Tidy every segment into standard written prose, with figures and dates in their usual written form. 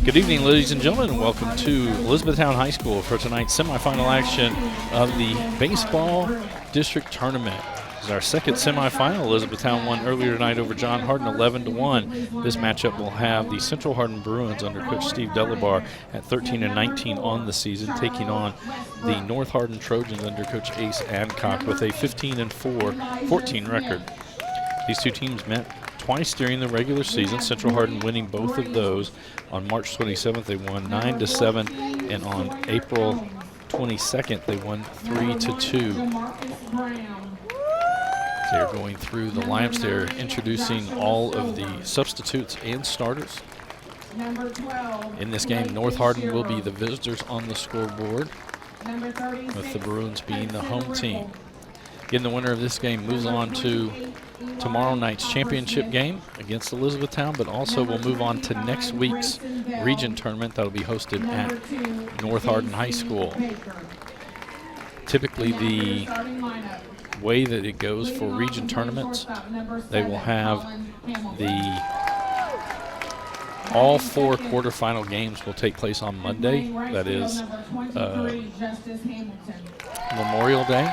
Good evening, ladies and gentlemen, and welcome to Elizabethtown High School for tonight's semifinal action of the Baseball District Tournament. This is our second semifinal. Elizabethtown won earlier tonight over John Hardin 11-1. This matchup will have the Central Hardin Bruins under Coach Steve Delabar at 13-19 on the season, taking on the North Hardin Trojans under Coach Ace Adcock with a 15-14 record. These two teams met twice during the regular season, Central Hardin winning both of those. On March 27th, they won 9-7, and on April 22nd, they won 3-2. They're going through the lineups. They're introducing all of the substitutes and starters. In this game, North Hardin will be the visitors on the scoreboard, with the Bruins being the home team. Again, the winner of this game moves on to tomorrow night's championship game against Elizabethtown, but also will move on to next week's region tournament that will be hosted at North Hardin High School. Typically, the way that it goes for region tournaments, they will have all four quarterfinal games will take place on Monday. That is Memorial Day.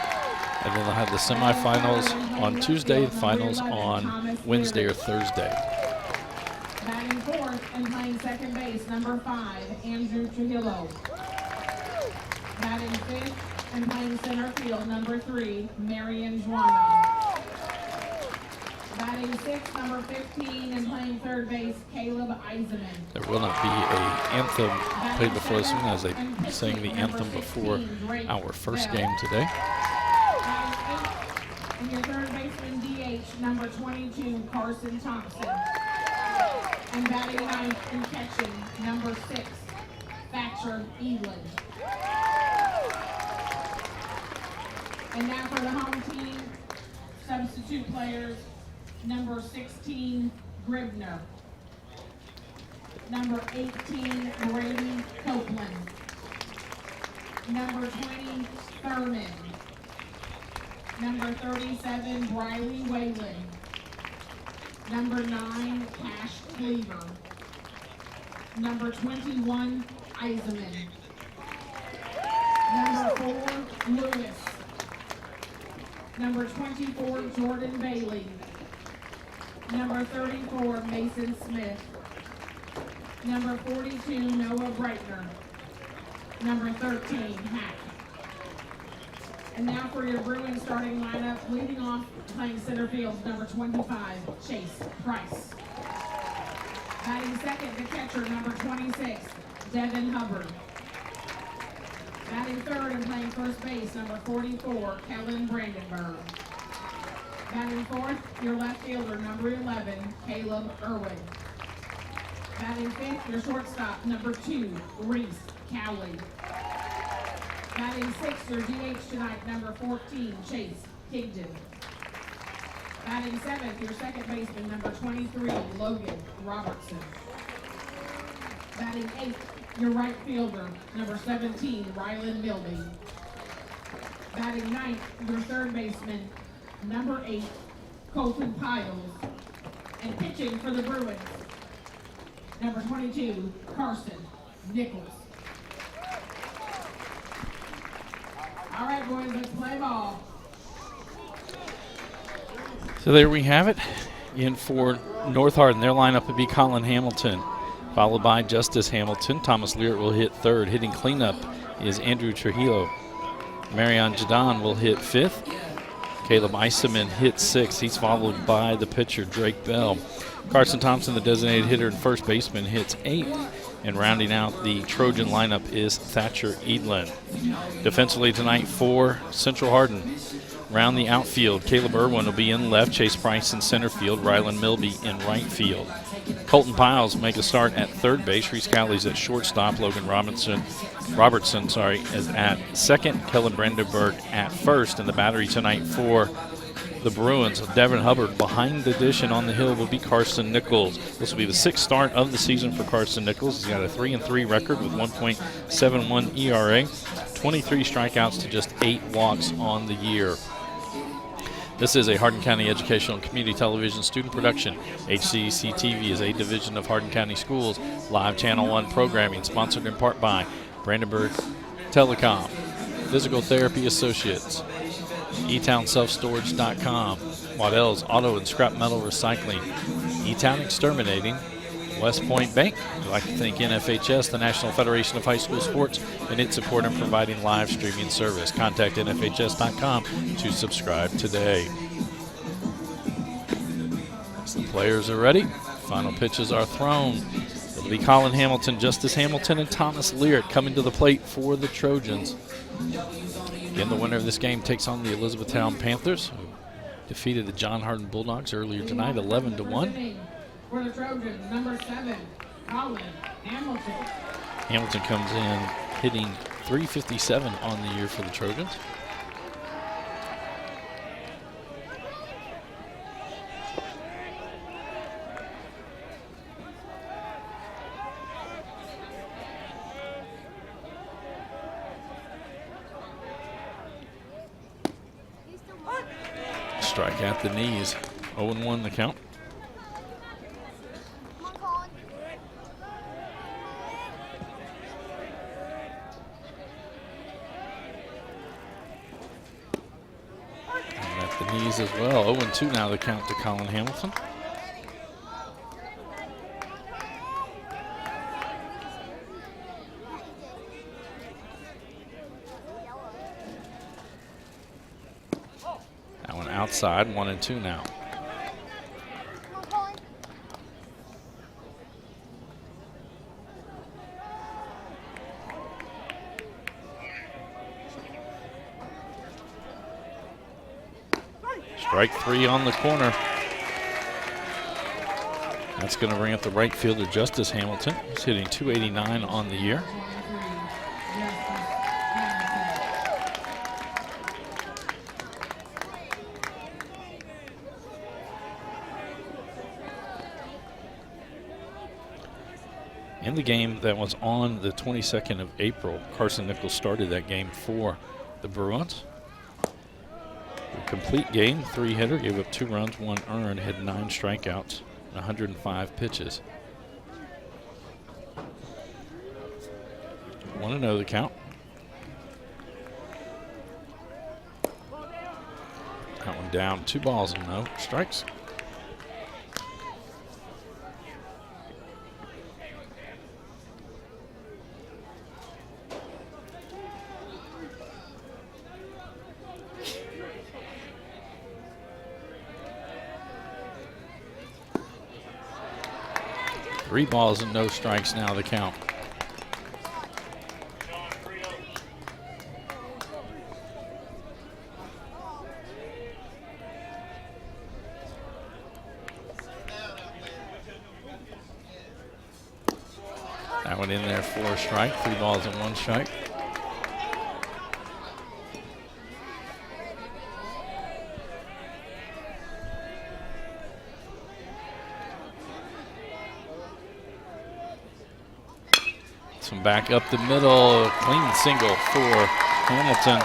And then they'll have the semifinals on Tuesday and finals on Wednesday or Thursday. Batting fourth and playing second base, number 5, Andrew Trujillo. Batting fifth and playing center field, number 3, Marion Juana. Batting sixth, number 15, and playing third base, Caleb Eisenman. There will not be an anthem played before this one, as they sang the anthem before our first game today. And your third baseman, DH, number 22, Carson Thompson. And batting ninth and catching, number 6, Thatcher Eland. And now for the home team, substitute players, number 16, Gribner. Number 18, Brady Copeland. Number 20, Thurman. Number 37, Briley Whalen. Number 9, Cash Cleaver. Number 21, Eisenman. Number 4, Lewis. Number 24, Jordan Bailey. Number 34, Mason Smith. Number 42, Noah Breitner. Number 13, Hack. And now for your Bruins starting lineup, leading off playing center field, number 25, Chase Price. Batting second, the catcher, number 26, Devin Hubbard. Batting third and playing first base, number 44, Kellen Brandenburg. Batting fourth, your left fielder, number 11, Caleb Irwin. Batting fifth, your shortstop, number 2, Reese Cowley. Batting sixth, your DH tonight, number 14, Chase Higdon. Batting seventh, your second baseman, number 23, Logan Robertson. Batting eighth, your right fielder, number 17, Rylan Milby. Batting ninth, your third baseman, number 8, Colton Piles. And pitching for the Bruins, number 22, Carson Nichols. All right, boys, let's play ball. So there we have it. In for North Hardin, their lineup would be Colin Hamilton, followed by Justice Hamilton. Thomas Lear will hit third. Hitting cleanup is Andrew Trujillo. Marion Jadon will hit fifth. Caleb Eisenman hit sixth. He's followed by the pitcher, Drake Bell. Carson Thompson, the designated hitter and first baseman, hits eighth. And rounding out the Trojan lineup is Thatcher Eadlin. Defensively tonight for Central Hardin, round the outfield, Caleb Irwin will be in left, Chase Price in center field, Rylan Milby in right field. Colton Piles make a start at third base. Reese Cowley's at shortstop. Logan Robertson is at second. Kellen Brandenburg at first. And the battery tonight for the Bruins, Devin Hubbard behind the dish, and on the hill will be Carson Nichols. This will be the 6th start of the season for Carson Nichols. He's got a 3-3 record with 1.71 ERA, 23 strikeouts to just 8 walks on the year. This is a Hardin County Educational and Community Television student production. HCEC-TV is a division of Hardin County Schools. Live Channel 1 programming sponsored in part by Brandenburg Telecom, Physical Therapy Associates, eTownSelfStorage.com, Waddell's Auto and Scrap Metal Recycling, eTown Exterminating, West Point Bank. We'd like to thank NHHS, the National Federation of High School Sports, and its support in providing live streaming service. Contact NHHS.com to subscribe today. As the players are ready, final pitches are thrown. It'll be Colin Hamilton, Justice Hamilton, and Thomas Learitt coming to the plate for the Trojans. Again, the winner of this game takes on the Elizabethtown Panthers, who defeated the John Hardin Bulldogs earlier tonight, 11-1. For the Trojans, number 7, Colin Hamilton. Hamilton comes in hitting .357 on the year for the Trojans. Strike at the knees. 0-1 the count. And at the knees as well. 0-2 now the count to Colin Hamilton. That one outside, 1-2 now. Strike 3 on the corner. That's going to bring up the right fielder, Justice Hamilton. He's hitting .289 on the year. In the game that was on the 22nd of April, Carson Nichols started that game for the Bruins. A complete game, 3-hitter, gave up 2 runs, 1 earned, had 9 strikeouts, 105 pitches. 1-0 the count. That one down, 2 balls and no strikes. Three balls and no strikes now the count. That one in there for a strike. 3 balls and 1 strike. Some back up the middle, clean single for Hamilton.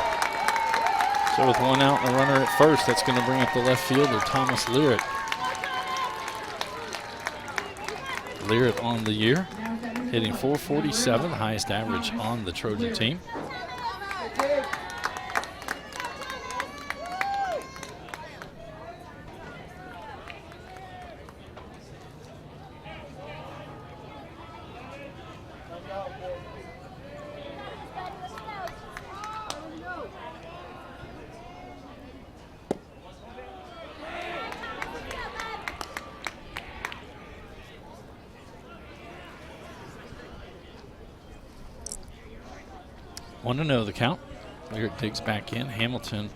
So with 1 out and a runner at first, that's going to bring up the left fielder, Thomas Learitt. Learitt on the year, hitting .447, the highest average on the Trojan team. One to know the count. Learitt digs back in. Hamilton,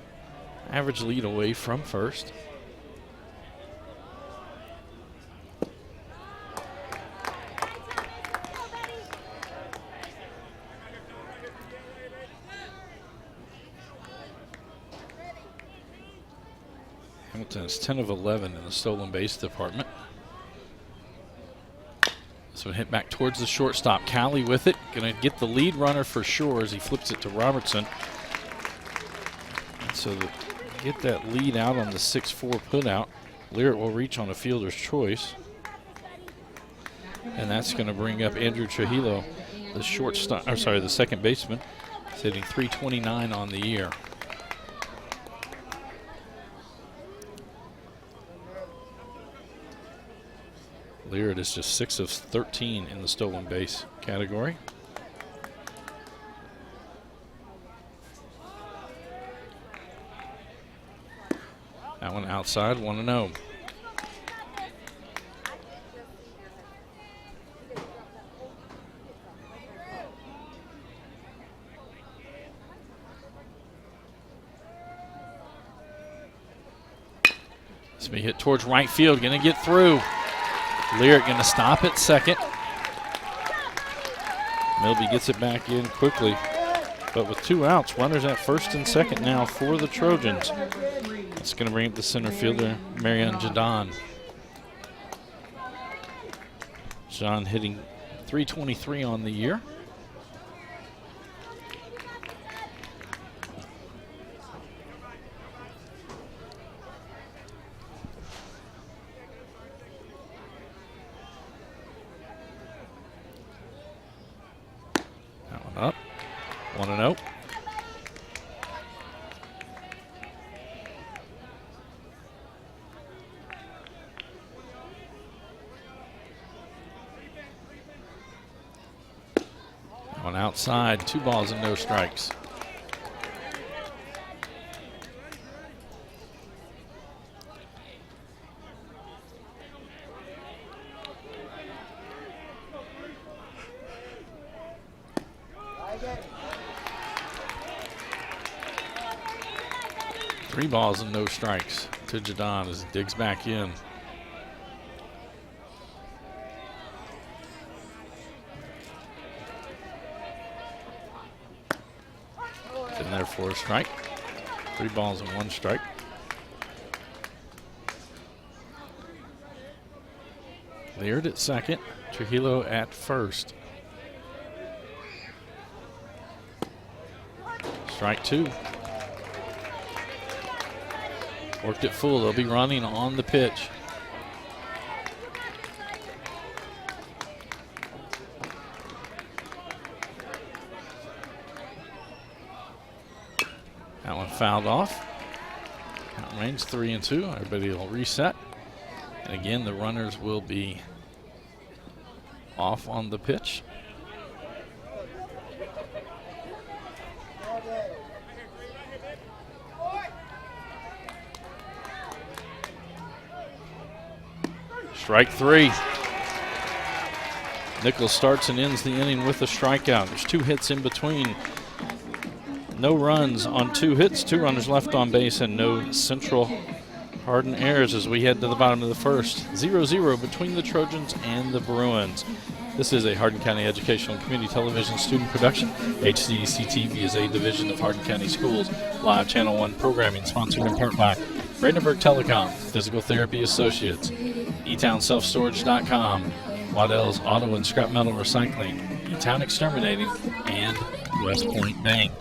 average lead away from first. Hamilton is 10 of 11 in the stolen base department. This one hit back towards the shortstop. Cowley with it. Going to get the lead runner for sure as he flips it to Robertson. And so the get that lead out on the 6-4 put out. Lyric will reach on a fielder's choice. And that's going to bring up Andrew Trujillo, the second baseman. He's hitting .329 on the year. Lyric is just 6 of 13 in the stolen base category. That one outside, 1-0. This may hit towards right field, gonna get through. Lyric gonna stop at second. Milby gets it back in quickly, but with 2 outs, runners at first and second now for the Trojans. It's going to bring up the center fielder, Marianne Jadon. Jadon hitting .323 on the year. That one up, 1-0. On outside, 2 balls and no strikes. Three balls and no strikes to Jadon as he digs back in. In there for a strike. 3 balls and 1 strike. Laird at second, Trujillo at first. Strike 2. Worked it full. They'll be running on the pitch. That one fouled off. Count remains 3-2. Everybody will reset. And again, the runners will be off on the pitch. Strike 3. Nichols starts and ends the inning with a strikeout. There's 2 hits in between. No runs on 2 hits, 2 runners left on base, and no central Hardin errors as we head to the bottom of the first. 0-0 between the Trojans and the Bruins. This is a Hardin County Educational and Community Television student production. HCEC-TV is a division of Hardin County Schools. Live Channel 1 programming sponsored in part by Brandenburg Telecom, Physical Therapy Associates, eTownSelfStorage.com, Waddell's Auto and Scrap Metal Recycling, eTown Exterminating, and West Point Bank.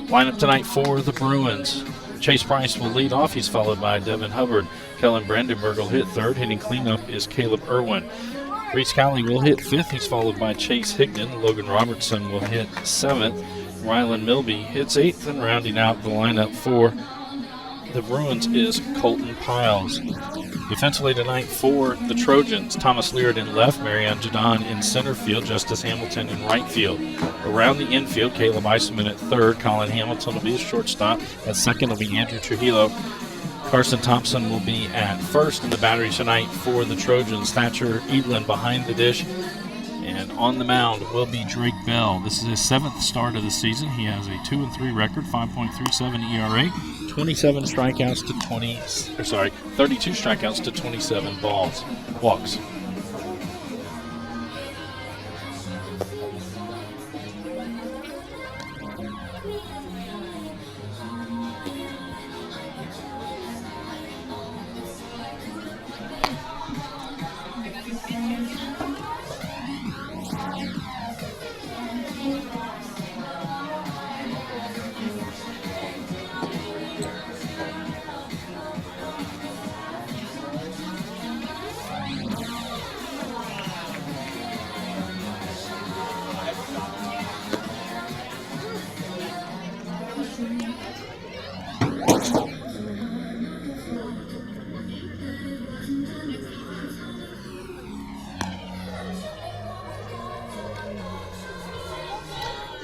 Lineup tonight for the Bruins. Chase Price will lead off. He's followed by Devin Hubbard. Kellen Brandenburg will hit third. Hitting cleanup is Caleb Irwin. Reese Cowling will hit fifth. He's followed by Chase Higdon. Logan Robertson will hit seventh. Rylan Milby hits eighth. And rounding out the lineup for the Bruins is Colton Piles. Defensively tonight for the Trojans, Thomas Leard in left, Marianne Jadon in center field, Justice Hamilton in right field. Around the infield, Caleb Eisenman at third, Colin Hamilton will be a shortstop. At second will be Andrew Trujillo. Carson Thompson will be at first in the battery tonight for the Trojans. Thatcher Edlin behind the dish. And on the mound will be Drake Bell. This is his 7th start of the season. He has a 2-3 record, 5.37 ERA, 32 strikeouts to 27 walks.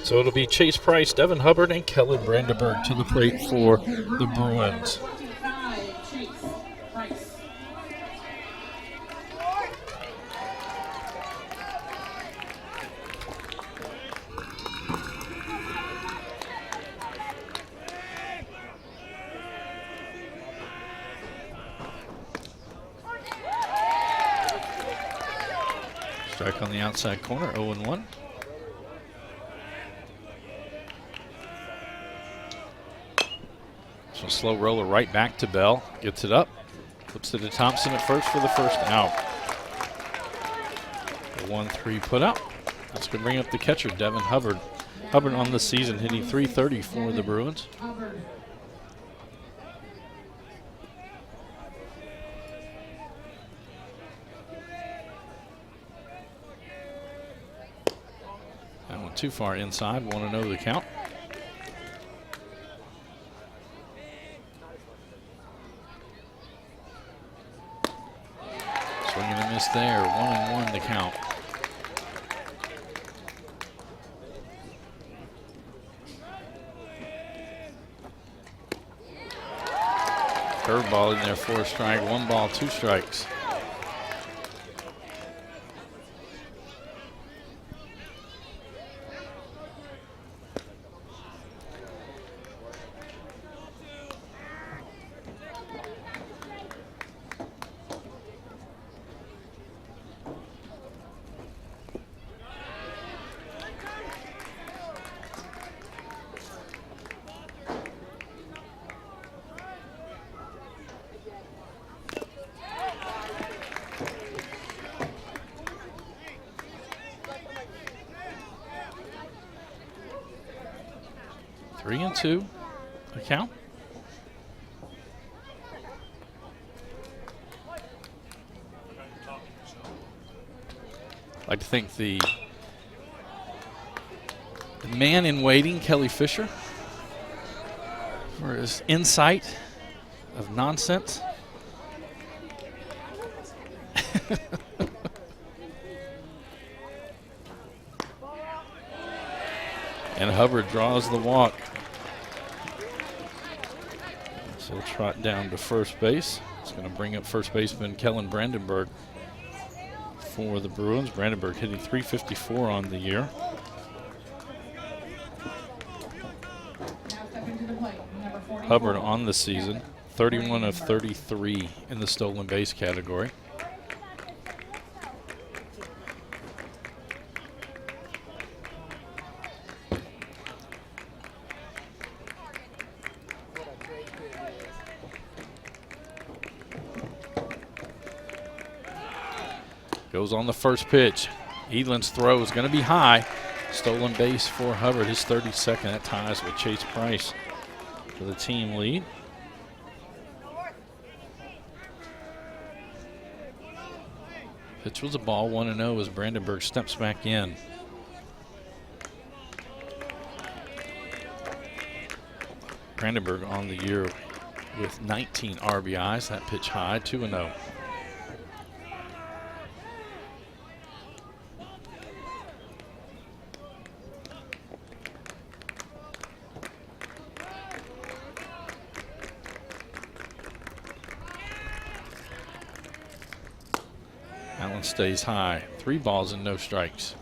So it'll be Chase Price, Devin Hubbard, and Kellen Brandenburg to the plate for the Bruins. 25, Chase Price. Strike on the outside corner, 0-1. So slow roller right back to Bell. Gets it up. Flips it to Thompson at first for the first out. The 1-3 put out. That's going to bring up the catcher, Devin Hubbard. Hubbard on the season hitting .330 for the Bruins. That one too far inside. 1-0 the count. Swing and a miss there. 1-1 the count. Curveball in there for a strike. 1 ball, 2 strikes. Three and two, the count. I'd like to thank the man in waiting, Kelly Fisher, for his insight of nonsense. And Hubbard draws the walk. So trot down to first base. It's going to bring up first baseman Kellen Brandenburg for the Bruins. Brandenburg hitting .354 on the year. Hubbard on the season, 31 of 33 in the stolen base category. Goes on the first pitch. Edlin's throw is going to be high. Stolen base for Hubbard, his 32nd. That ties with Chase Price for the team lead. Pitch was a ball, 1-0 as Brandenburg steps back in. Brandenburg on the year with 19 RBIs. That pitch high, 2-0. Allen stays high. 3 balls and no strikes.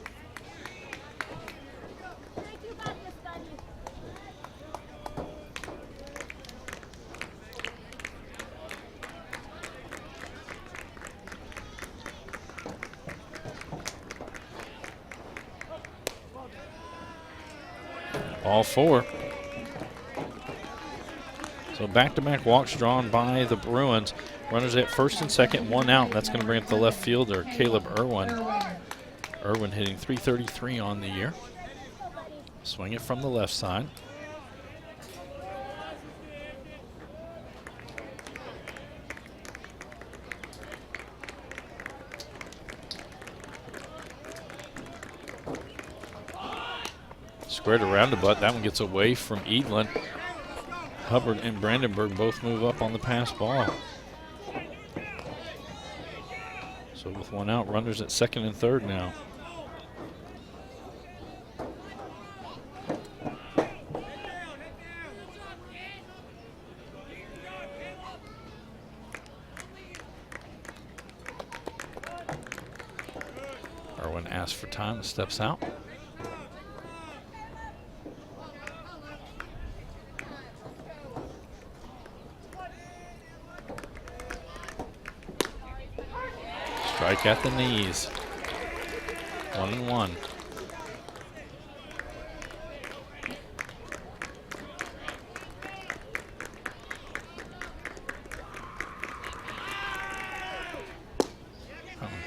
All 4. So back-to-back walks drawn by the Bruins. Runners at first and second, 1 out. That's going to bring up the left fielder, Caleb Irwin. Irwin hitting .333 on the year. Swing it from the left side. Squared around the butt. That one gets away from Edlin. Hubbard and Brandenburg both move up on the pass ball. So with 1 out, runners at second and third now. When asked for time, steps out. Strike at the knees. 1-1.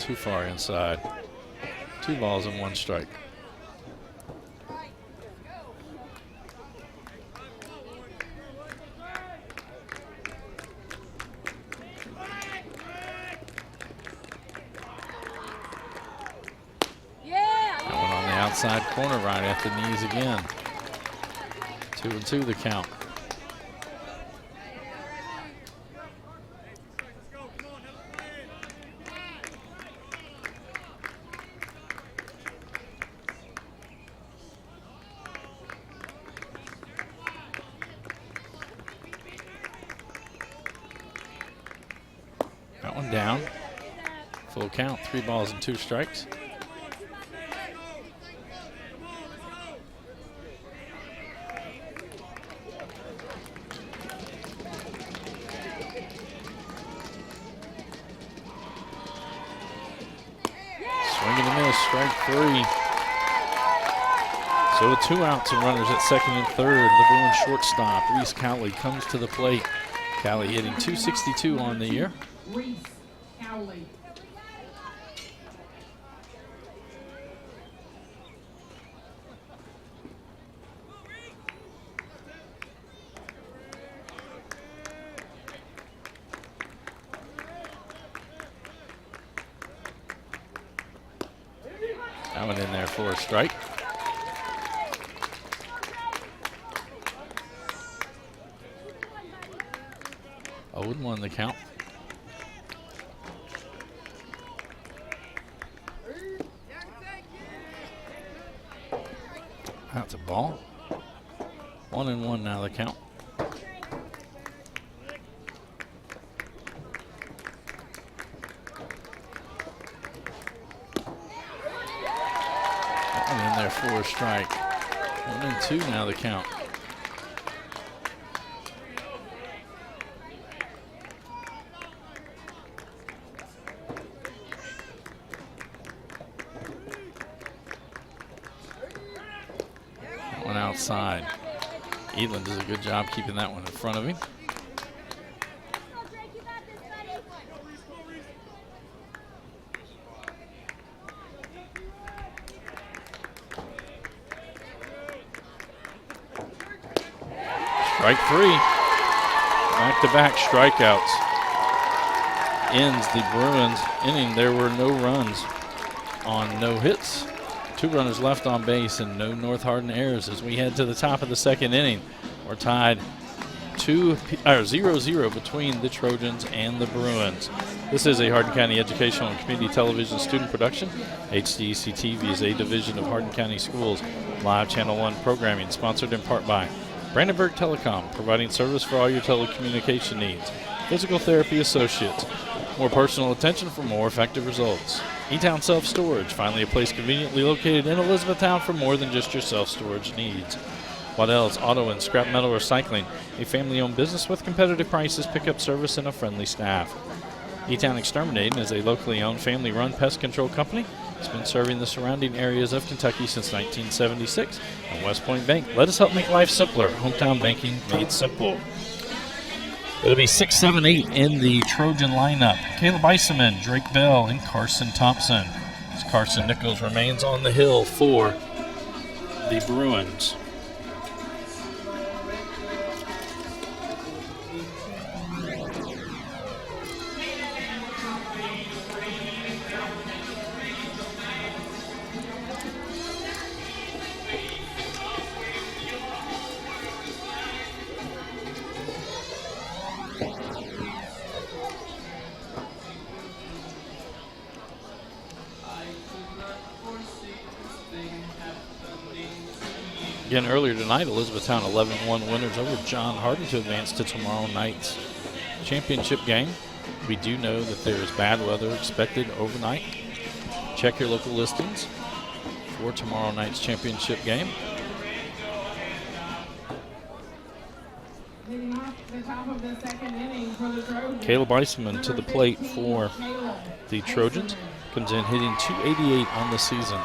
Too far inside. 2 balls and 1 strike. That one on the outside corner, right at the knees again. 2-2 the count. That one down. Full count, 3 balls and 2 strikes. Swing and a miss, strike 3. So with 2 outs and runners at second and third, the Bruins shortstop, Reese Cowley, comes to the plate. Cowley hitting .262 on the year. Reese Cowley. That one in there for a strike. Oh, 0-1 the count. That's a ball. 1-1 now the count. That one in there for a strike. 1-2 now the count. One outside. Edlin does a good job keeping that one in front of him. Strike 3. Back-to-back strikeouts. Ends the Bruins inning. There were no runs on no hits. 2 runners left on base and no North Hardin errors as we head to the top of the second inning. We're tied 0-0 between the Trojans and the Bruins. This is a Hardin County Educational and Community Television student production. HCEC-TV is a division of Hardin County Schools live Channel 1 programming, sponsored in part by Brandenburg Telecom, providing service for all your telecommunication needs. Physical Therapy Associates, more personal attention for more effective results. E-Town Self-Storage, finally a place conveniently located in Elizabethtown for more than just your self-storage needs. Waddell's Auto and Scrap Metal Recycling, a family-owned business with competitive prices, pickup service, and a friendly staff. E-Town Exterminating is a locally owned, family-run pest control company. It's been serving the surrounding areas of Kentucky since 1976. And West Point Bank, let us help make life simpler. Hometown banking made simple. It'll be 6, 7, 8 in the Trojan lineup. Caleb Eisenman, Drake Bell, and Carson Thompson. As Carson Nichols remains on the hill for the Bruins. Again, earlier tonight, Elizabethtown 11-1 winners over John Hardin to advance to tomorrow night's championship game. We do know that there is bad weather expected overnight Check your local listings for tomorrow night's championship game. Leading off the top of the second inning for the Trojans. Caleb Eisman to the plate 15, for Caleb the Trojans. Eisman. Comes in hitting .288 on the season.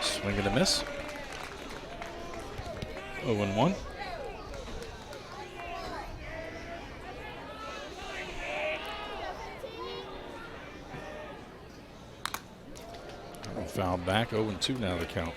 Swing and a miss. 0-1. Foul back, 0-2 now the count.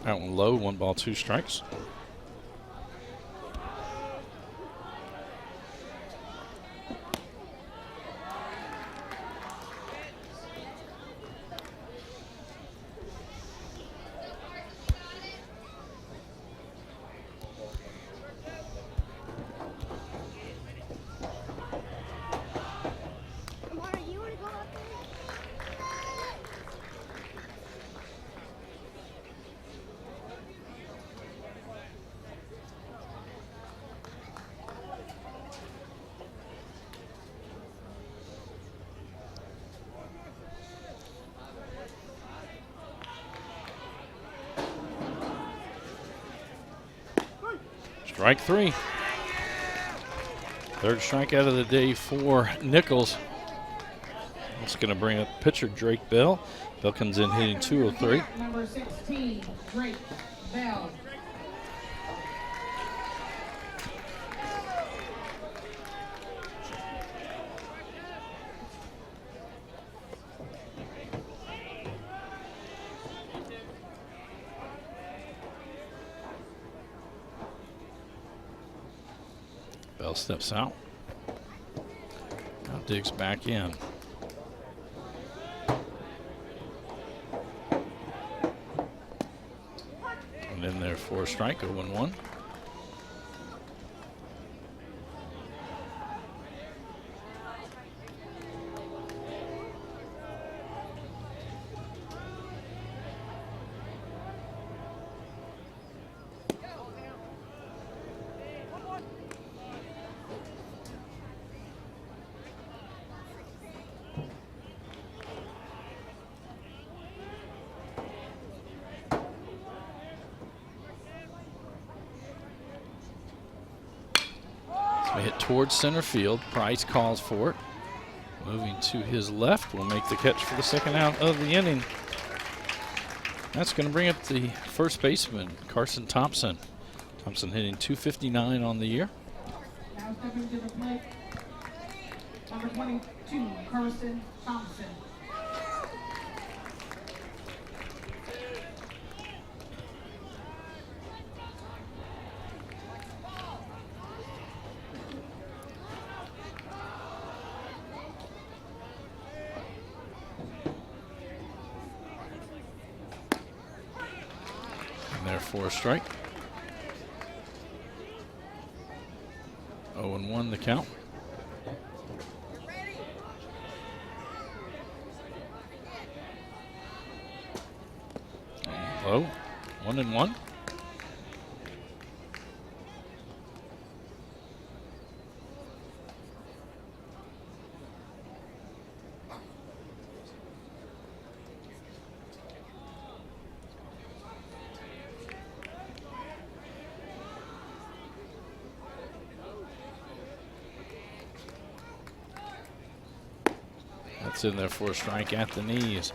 That one low, 1 ball, 2 strikes. Strike 3. Third strikeout of the day for Nichols. That's going to bring up pitcher Drake Bell. Bell comes in hitting .203. Number 16, Drake Bell. Bell steps out. Now digs back in. And in there for a strike, 0-1. Hit towards center field. Price calls for it. Moving to his left will make the catch for the second out of the inning. That's going to bring up the first baseman, Carson Thompson. Thompson hitting .259 on the year. Now stepping to the plate, number 22, Carson Thompson. There for a strike. 0-1 the count. Low, 1-1. That's in there for a strike at the knees.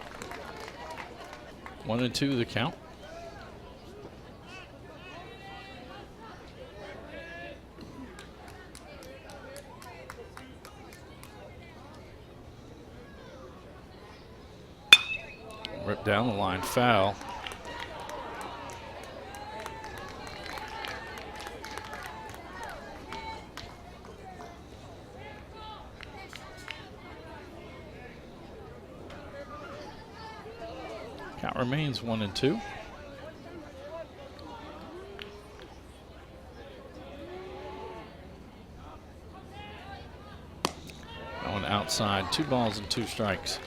1-2 the count. Ripped down the line, foul. remains 1-2. That one outside, 2 balls and 2 strikes.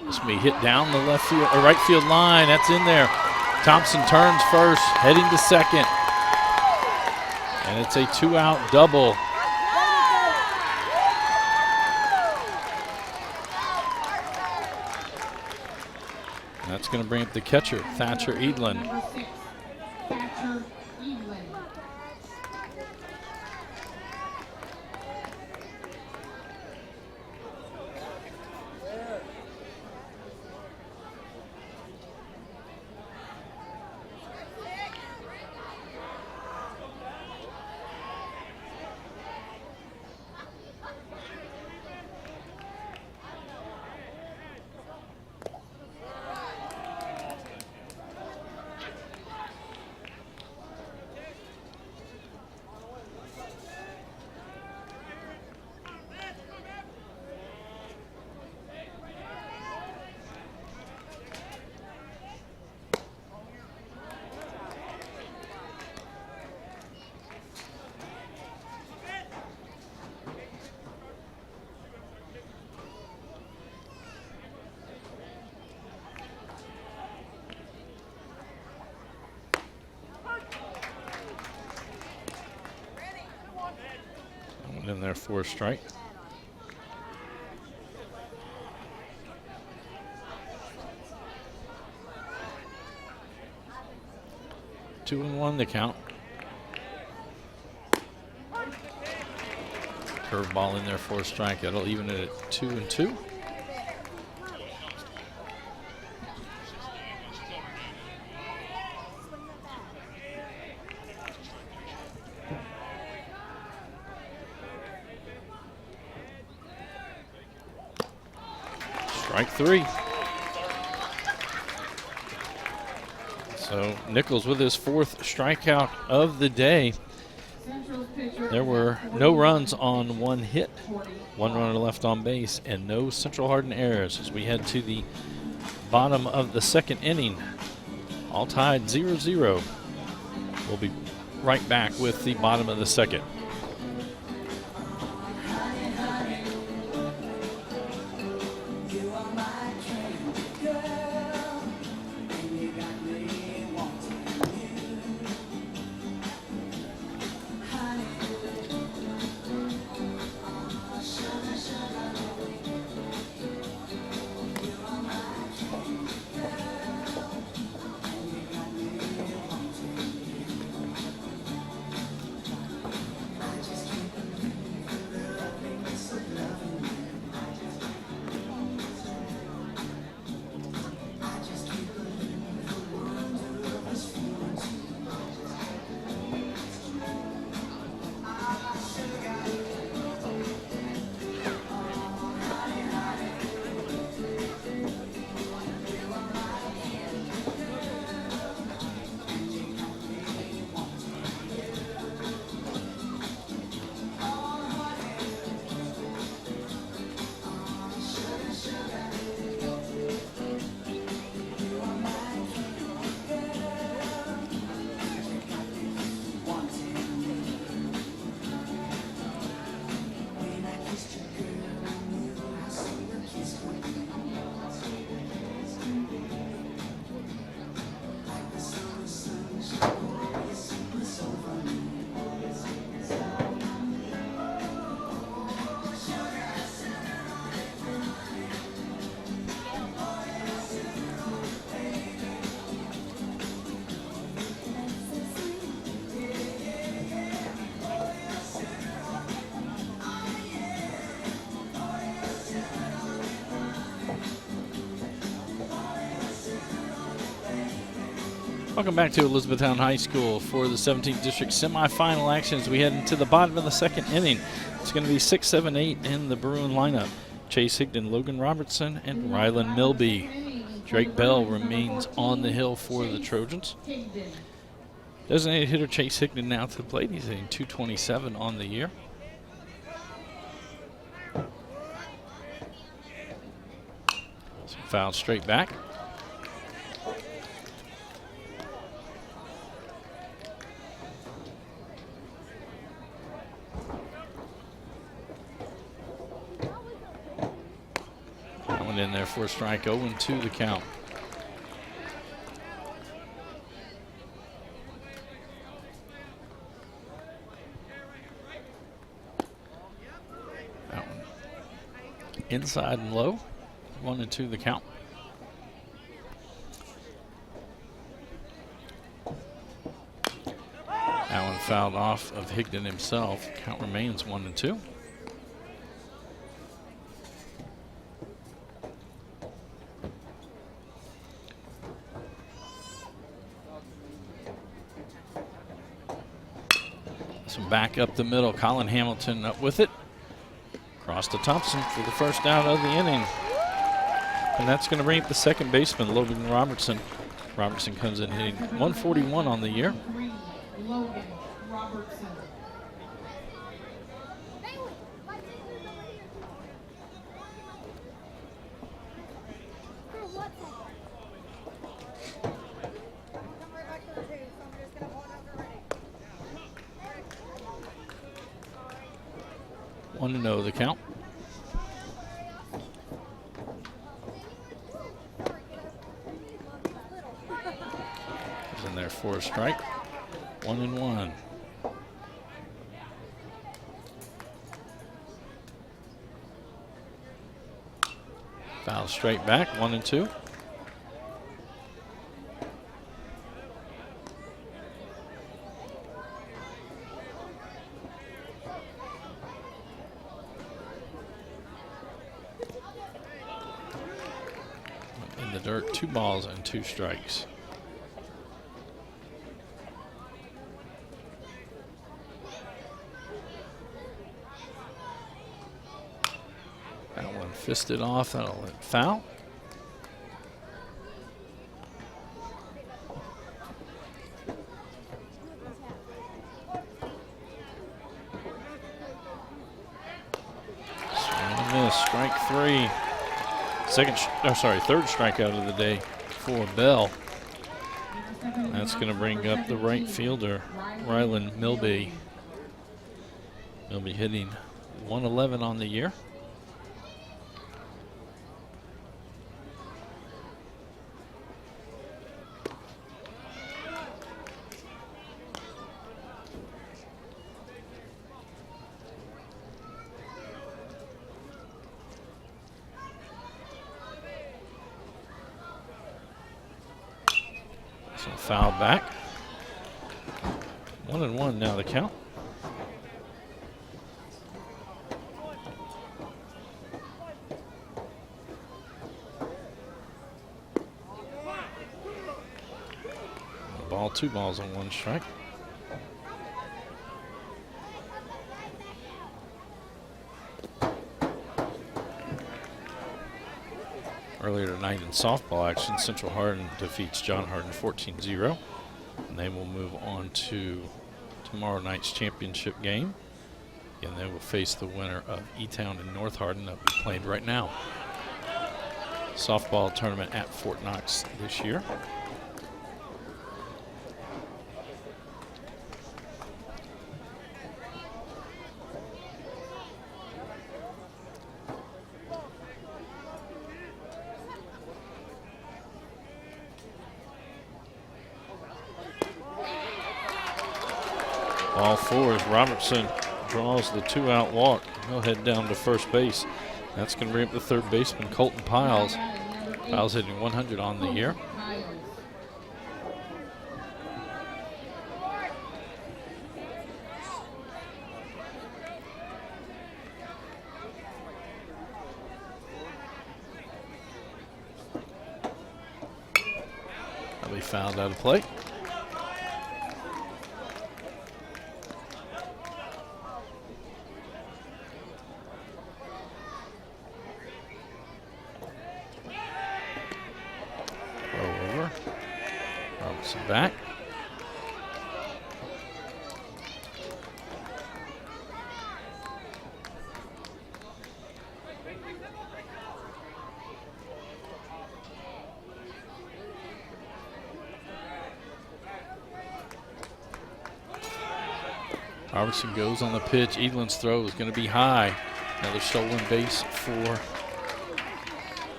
This will be hit down the left field or right field line. That's in there. Thompson turns first, heading to second. And it's a 2-out double. That's going to bring up the catcher, Thatcher Edlin. Number 6, Thatcher Edlin. In there for a strike. Two and 1 the count. Curveball in there for a strike. That'll even it at 2-2. Strike 3. So Nichols with his 4th strikeout of the day. There were no runs on 1 hit, 1 runner left on base, and no Central Hardin errors as we head to the bottom of the 2nd inning. All tied 0-0. We'll be right back with the bottom of the 2nd. Welcome back to Elizabethtown High School for the 17th District semifinal action as we head into the bottom of the 2nd inning. It's going to be 6, 7, 8 in the Bruin lineup. Chase Higdon, Logan Robertson, and Rylan Milby. Drake Bell remains on the hill for the Trojans. Designated hitter Chase Higdon now to the plate. He's hitting .227 on the year. Some foul straight back. That one in there for a strike. 0-2 the count. Inside and low, 1-2 the count. That one fouled off of Higdon himself. Count remains 1-2. Some back up the middle. Colin Hamilton up with it. Cross to Thompson for the first out of the inning. And that's going to bring up the second baseman, Logan Robertson. Robertson comes in hitting .141 on the year. Logan Robertson. One to know the count. He's in there for a strike. 1-1. Foul straight back. 1-2. In the dirt, 2 balls and 2 strikes. That one fisted off. That'll let foul. Swing and miss. Strike 3. Third strikeout of the day for Bell. That's going to bring up the right fielder, Rylan Milby. Milby hitting .111 on the year. So foul back. 1-1 now the count. Ball, 2 balls on 1 strike. Earlier tonight in softball action, Central Hardin defeats John Hardin 14-0. And they will move on to tomorrow night's championship game. And they will face the winner of E-Town and North Hardin that will be played right now. Softball tournament at Fort Knox this year. Ball 4 as Robertson draws the 2-out walk. He'll head down to first base. That's going to bring up the third baseman, Colton Piles. Piles hitting 100 on the year. That'll be fouled out of play. Robertson back. Robertson goes on the pitch. Eaglin's throw is going to be high. Another stolen base for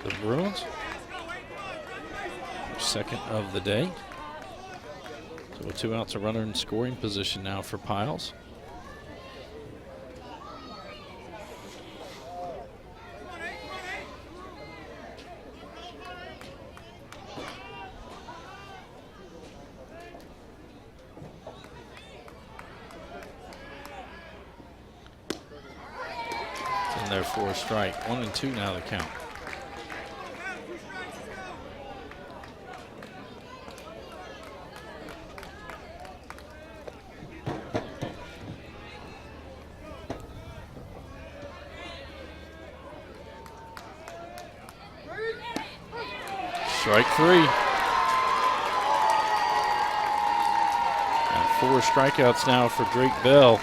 the Bruins. Their second of the day. So with 2 outs, a runner in scoring position now for Piles. In there for a strike. 1-2 now the count. Strike 3. And 4 strikeouts now for Drake Bell.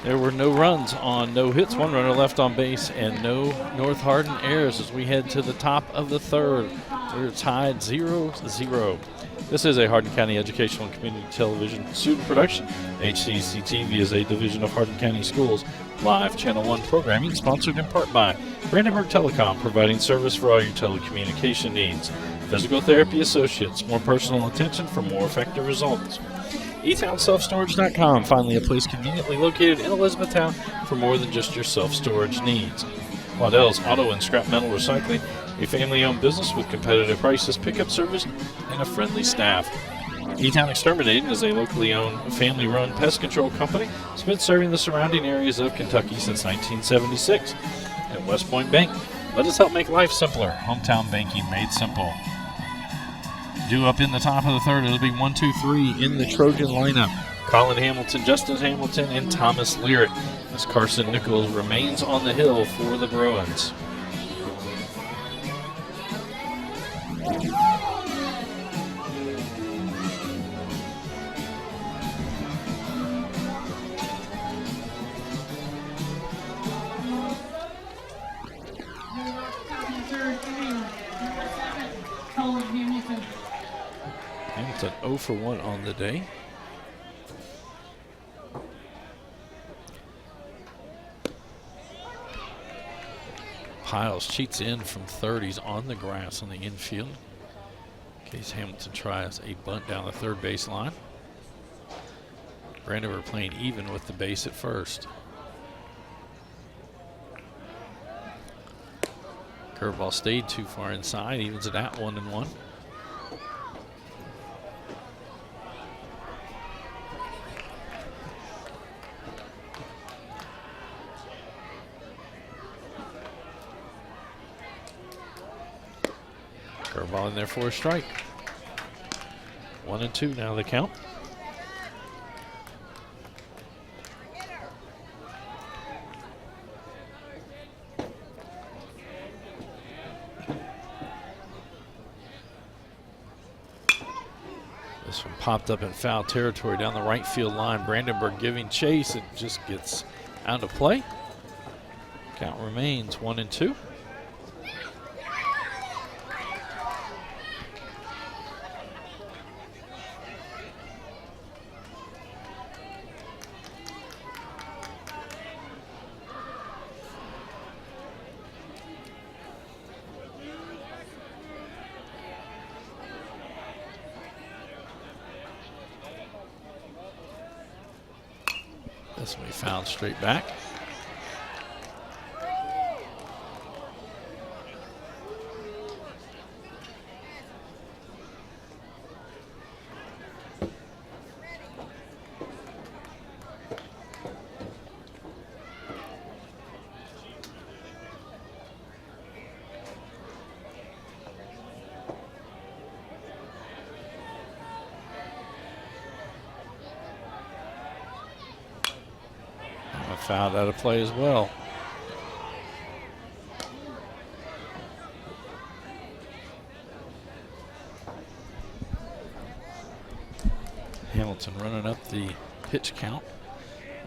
There were no runs on no hits, 1 runner left on base, and no North Hardin errors as we head to the top of the third. We're tied 0-0. This is a Hardin County Educational and Community Television student production. HCEC-TV is a division of Hardin County Schools. Live Channel 1 programming sponsored in part by Brandenburg Telecom, providing service for all your telecommunication needs. Physical Therapy Associates, more personal attention for more effective results. eTownSelfStorage.com, finally a place conveniently located in Elizabethtown for more than just your self-storage needs. Waddell's Auto and Scrap Metal Recycling, a family-owned business with competitive prices, pickup service, and a friendly staff. E-Town Exterminating is a locally owned, family-run pest control company that's been serving the surrounding areas of Kentucky since 1976. At West Point Bank, let us help make life simpler. Hometown banking made simple. Due up in the top of the third, it'll be 1-2-3 in the Trojan lineup. Colin Hamilton, Justin Hamilton, and Thomas Learitt as Carson Nichols remains on the hill for the Bruins. Hamilton 0 for 1 on the day. Piles cheats in from 30s on the grass on the infield. Case Hamilton tries a bunt down the third base line. Brandenburg playing even with the base at first. Curveball stayed too far inside, evens it at 1-1. Curveball in there for a strike. 1-2 now the count. This one popped up in foul territory down the right field line. Brandenburg giving chase. It just gets out of play. Count remains 1-2. This one we fouled straight back. Fouled out of play as well. Hamilton running up the pitch count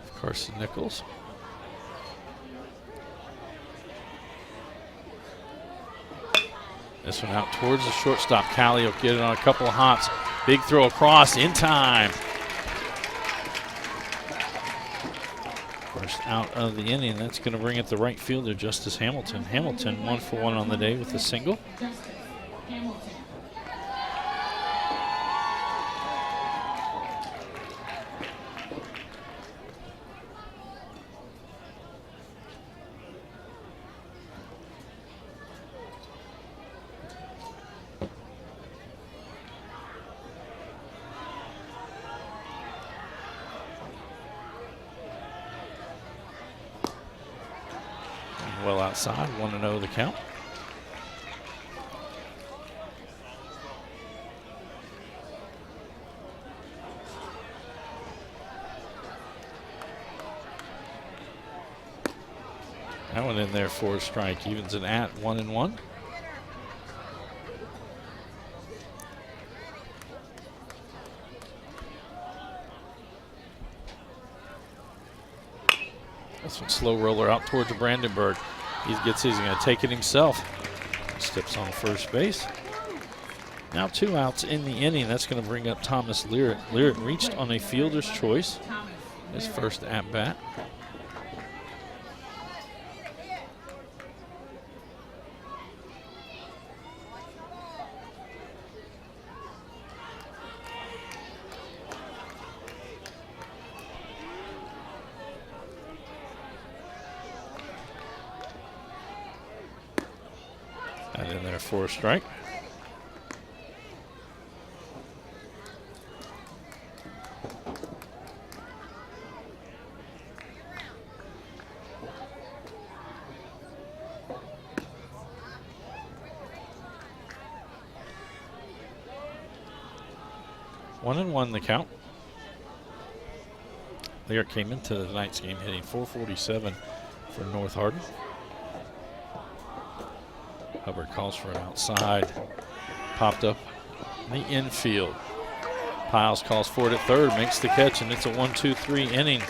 of Carson Nichols. This one out towards the shortstop. Callie will get it on a couple of hops. Big throw across in time. First out of the inning. That's going to bring up the right fielder, Justice Hamilton. Hamilton 1 for 1 on the day with a single. Hamilton. Well outside, 1-0 the count. That one in there for a strike, evens it at 1-1. This one slow roller out towards Brandenburg. He's going to take it himself. Steps on first base. Now 2 outs in the inning. That's going to bring up Thomas Lyric. Lyric reached on a fielder's choice. His first at bat. And in there for a strike. One and one the count. Lyric came into tonight's game hitting .447 for North Hardin. Hubbard calls for it outside. Popped up in the infield. Piles calls for it at third, makes the catch, and it's a 1-2-3 inning.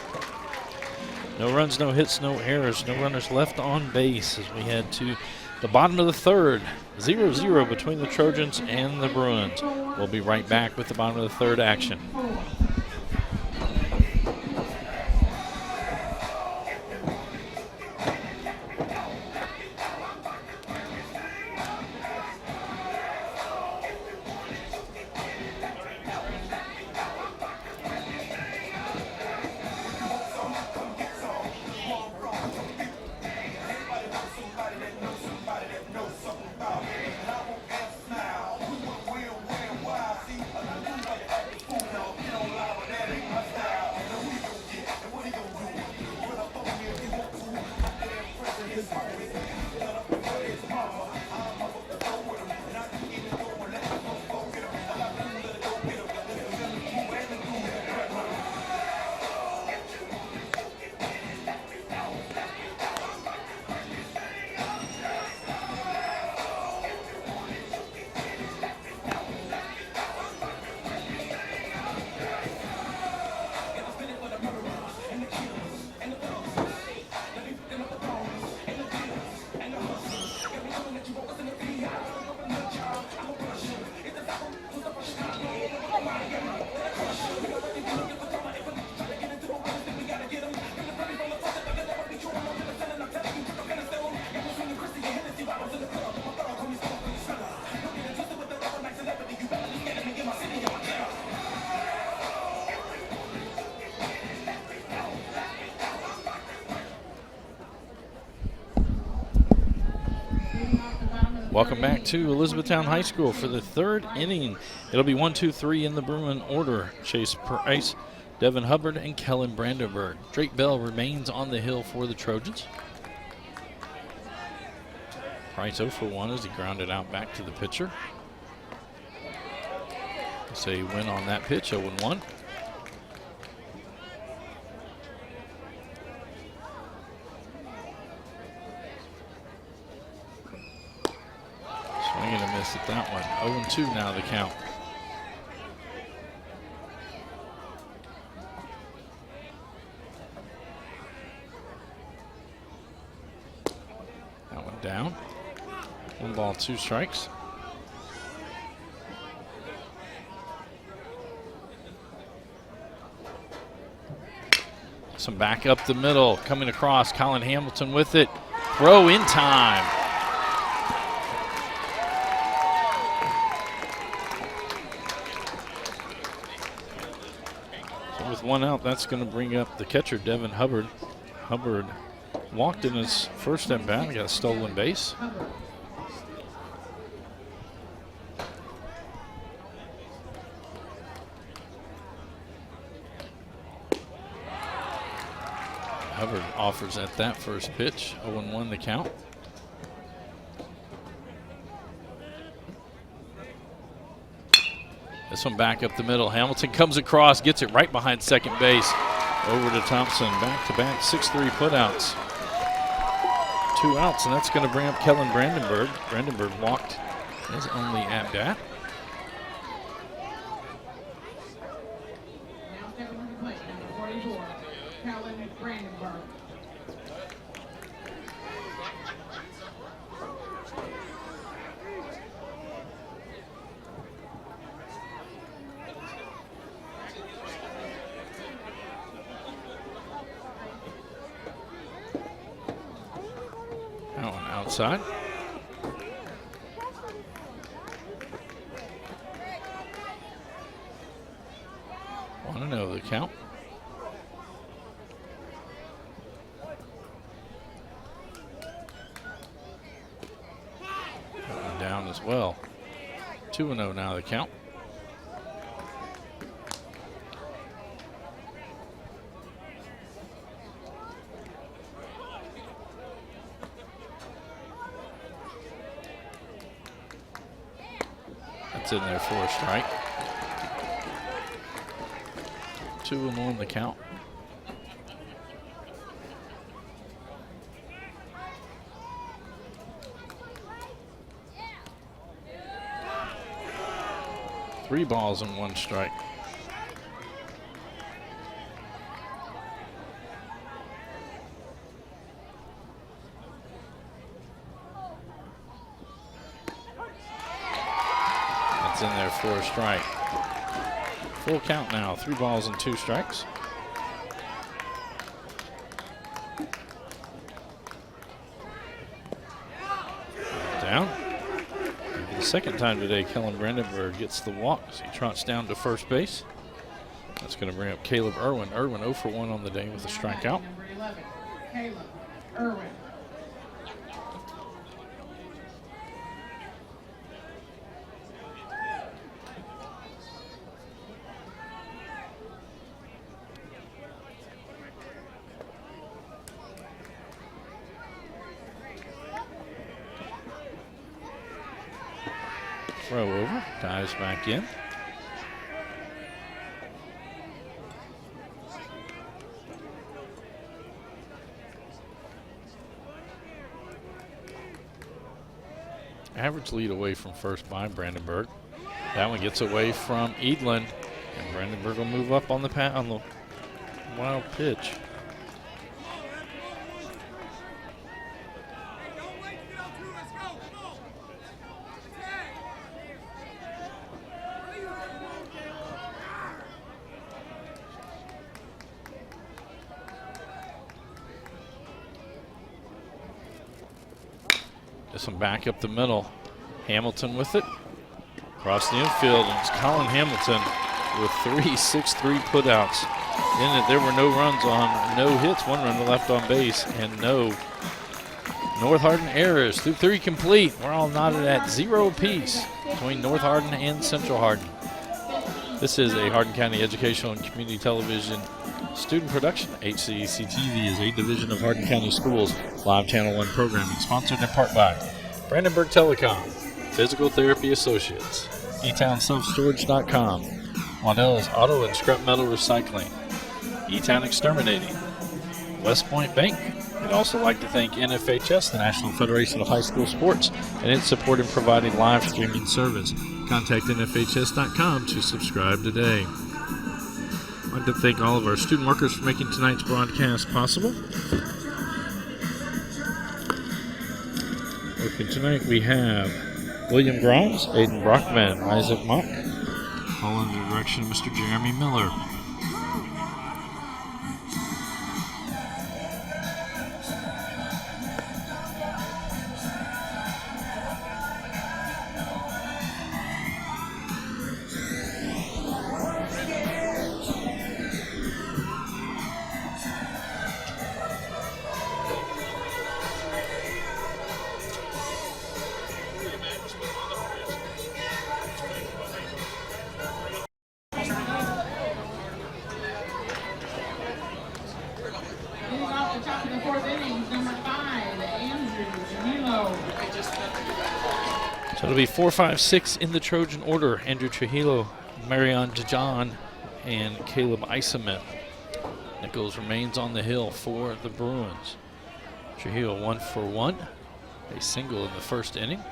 No runs, no hits, no errors, no runners left on base as we head to the bottom of the third. 0-0 between the Trojans and the Bruins. We'll be right back with the bottom of the third action. Welcome back to Elizabethtown High School for the third inning. It'll be 1-2-3 in the Bruin order. Chase Price, Devin Hubbard, and Kellen Brandenburg. Drake Bell remains on the hill for the Trojans. Price 0 for 1 as he grounded out back to the pitcher. So a win on that pitch, 0-1. Swing and a miss at that one. 0-2 now the count. 1 ball, 2 strikes. Some back up the middle, coming across. Colin Hamilton with it. Throw in time. So with 1 out, that's going to bring up the catcher, Devin Hubbard. Hubbard walked in his first at bat. He got a stolen base. Hubbard offers at that first pitch. 0-1 the count. This one back up the middle. Hamilton comes across, gets it right behind second base. Over to Thompson. Back-to-back 6-3 putouts. 2 outs, and that's going to bring up Kellen Brandenburg. Brandenburg walked his only at bat. Outside. Want to know the count. Down as well. 2-0 now the count. In there for a strike. 2-1 the count. Three balls and 1 strike. In there for a strike. Full count now, 3 balls and 2 strikes. Down. For the second time today, Kellen Brandenburg gets the walk as he trots down to first base. That's going to bring up Caleb Irwin. Irwin 0 for 1 on the day with a strikeout. Number 11, Caleb Irwin. Throw over, dives back in. Average lead away from first by Brandenburg. That one gets away from Edlin, and Brandenburg will move up on the wild pitch. This one back up the middle. Hamilton with it. Across the infield, and it's Colin Hamilton with 3 6-3 putouts. In it, there were no runs on, no hits, 1 run left on base, and no North Hardin errors. Through 3 complete. We're all knotted at 0 apiece between North Hardin and Central Hardin. This is a Hardin County Educational and Community Television student production. HCEC-TV is a division of Hardin County Schools live Channel 1 programming, sponsored in part by Brandenburg Telecom, Physical Therapy Associates, eTownSelfStorage.com, Waddell's Auto and Scrap Metal Recycling, eTown Exterminating, West Point Bank. We'd also like to thank NHHS, the National Federation of High School Sports, and its support in providing live streaming service. Contact NFHS.com to subscribe today. I'd like to thank all of our student workers for making tonight's broadcast possible. Working tonight, we have William Grimes, Aiden Brockman, Isaac Mock, all under the direction of Mr. Jeremy Miller. Leading off the top of the fourth innings, number 5, Andrew Danilo. So it'll be 4, 5, 6 in the Trojan order. Andrew Trujillo, Marion Jajan, and Caleb Eiseman. Nichols remains on the hill for the Bruins. Trujillo 1 for 1. A single in the first inning.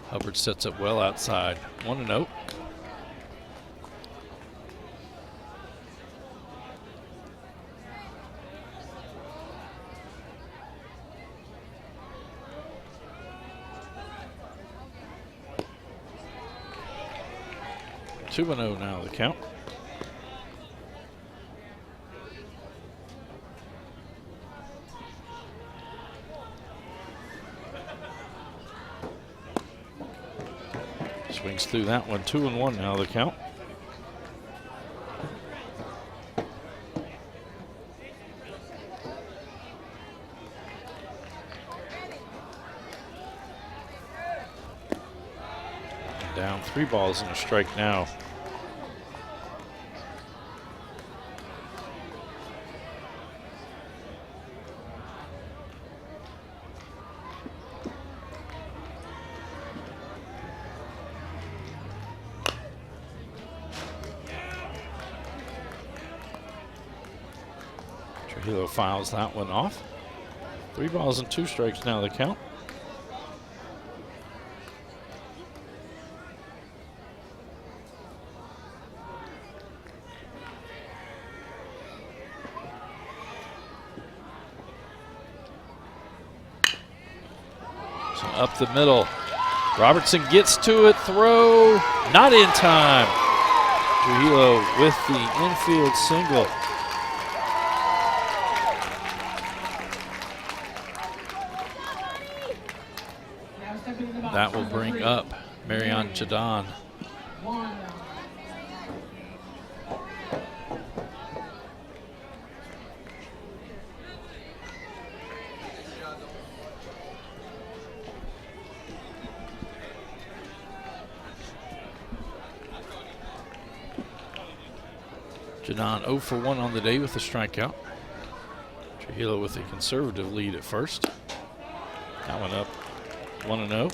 Hubbard sets up well outside. 1-0. Two and 0 now the count. Swings through that one. 2-1 now the count. Down 3 balls and a strike now. Trujillo fouls that one off. 3 balls and 2 strikes now the count. So up the middle. Robertson gets to it, throw, not in time. Trujillo with the infield single. That will bring up Marion Jadan. Jadan 0 for 1 on the day with a strikeout. Trujillo with a conservative lead at first. That one up 1-0.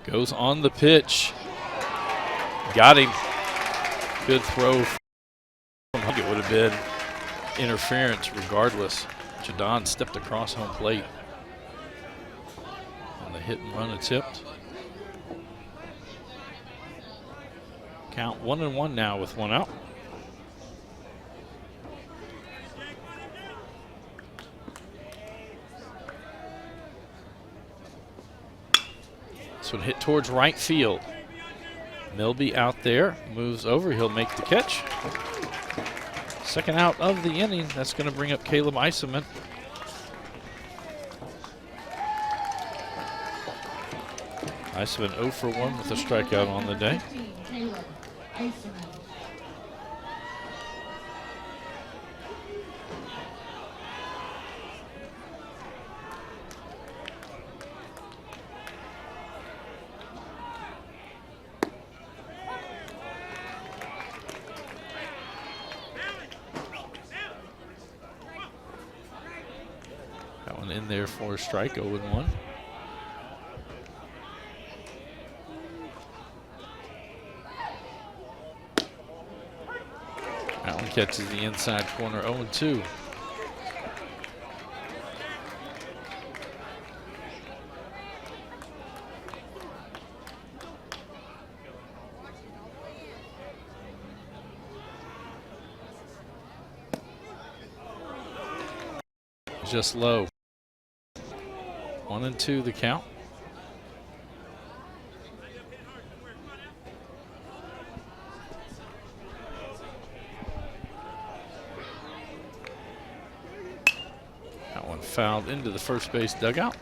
Goes on the pitch. Got him. Good throw. I think it would have been interference regardless. Jadan stepped across home plate. And the hit and run attempt. Count 1-1 now with 1 out. This one hit towards right field. Milby out there, moves over, he'll make the catch. Second out of the inning, that's going to bring up Caleb Eiseman. Eiseman 0 for 1 with a strikeout on the day. Caleb Eiseman. That one in there for a strike, 0-1. That one catches the inside corner, 0-2. just low. 1-2 the count. That one fouled into the first base dugout.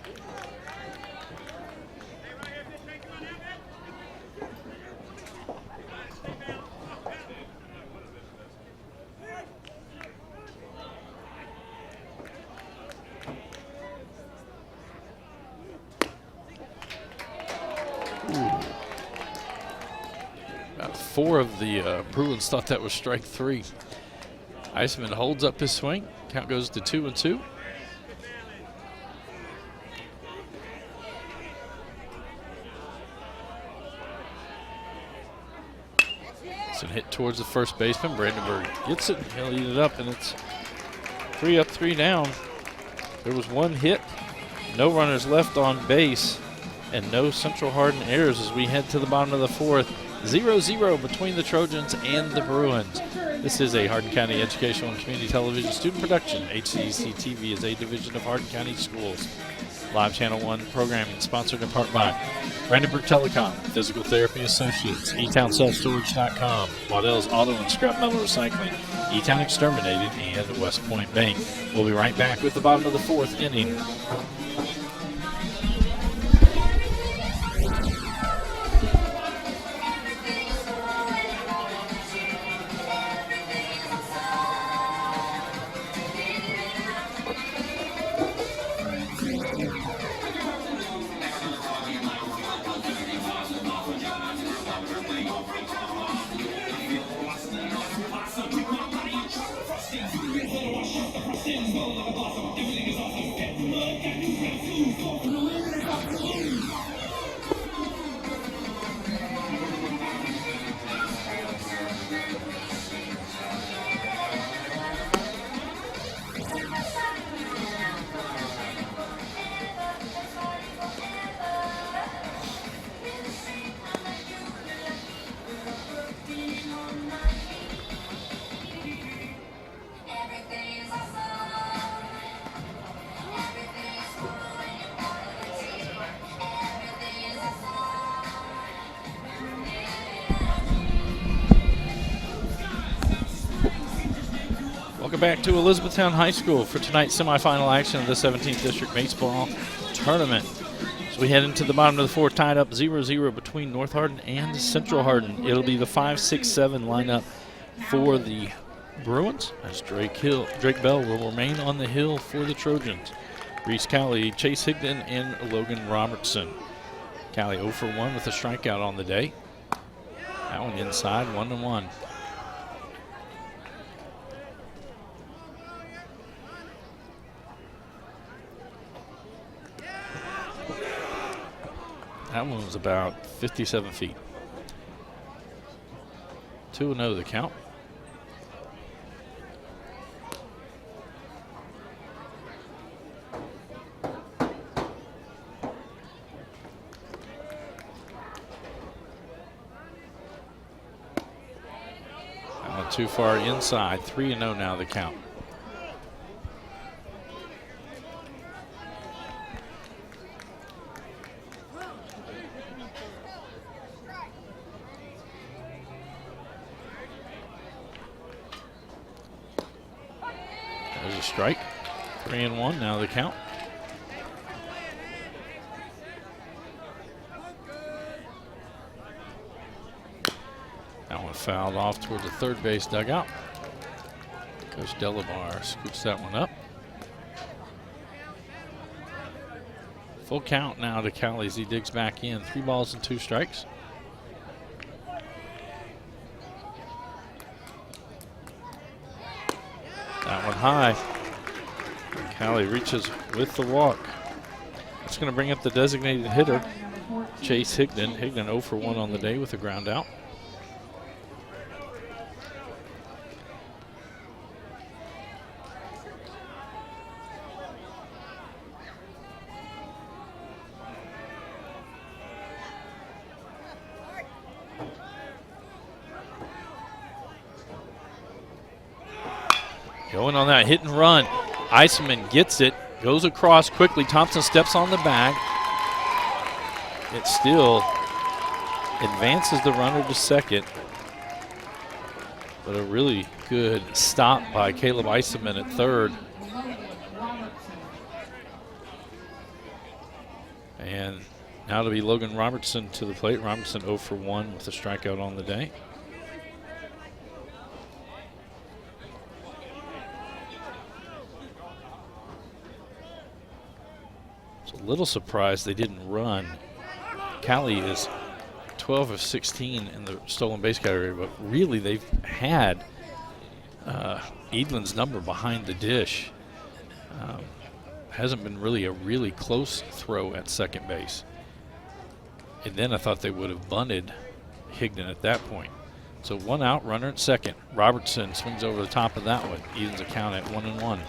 About 4 of the Bruins thought that was strike 3. Eisman holds up his swing. Count goes to 2-2. It's a hit towards the first baseman. Brandenburg gets it. He'll eat it up, and it's 3 up, 3 down. There was 1 hit, no runners left on base, and no Central Hardin errors as we head to the bottom of the 4th. 0-0 between the Trojans and the Bruins. This is a Hardin County Educational and Community Television student production. HCEC-TV is a division of Hardin County Schools. Live Channel 1 programming sponsored in part by Brandenburg Telecom, Physical Therapy Associates, eTownSelfStorage.com, Waddell's Auto and Scrap Metal Recycling, eTown Exterminated, and West Point Bank. We'll be right back with the bottom of the 4th inning. Welcome back to Elizabethtown High School for tonight's semifinal action of the 17th District Baseball Tournament. So we head into the bottom of the 4th, tied up 0-0 between North Hardin and Central Hardin. It'll be the 5-6-7 lineup for the Bruins as Drake Bell will remain on the hill for the Trojans. Reese Cowley, Chase Higdon, and Logan Robertson. Cowley 0 for 1 with a strikeout on the day. That one inside, 1-1. That one was about 57 feet. 2-0 the count. That one too far inside. 3-0 now the count. There's a strike. 3-1 now the count. That one fouled off toward the third base dugout. Coach Delabar scoops that one up. Full count now to Cowley as he digs back in. 3 balls and 2 strikes. That one high. Cowley reaches with the walk. That's going to bring up the designated hitter, Chase Higdon. Higdon 0 for 1 on the day with a ground out. Going on that hit and run. Eisenman gets it, goes across quickly. Thompson steps on the bag. It still advances the runner to second. But a really good stop by Caleb Eisenman at third. And now to be Logan Robertson to the plate. Robertson 0 for 1 with a strikeout on the day. A little surprised they didn't run. Callie is 12 of 16 in the stolen base category, but really they've had Edlin's number behind the dish. Hasn't been really a really close throw at second base. And then I thought they would have bunted Higdon at that point. So 1 out, runner at second. Robertson swings over the top of that one. Edens account at 1-1.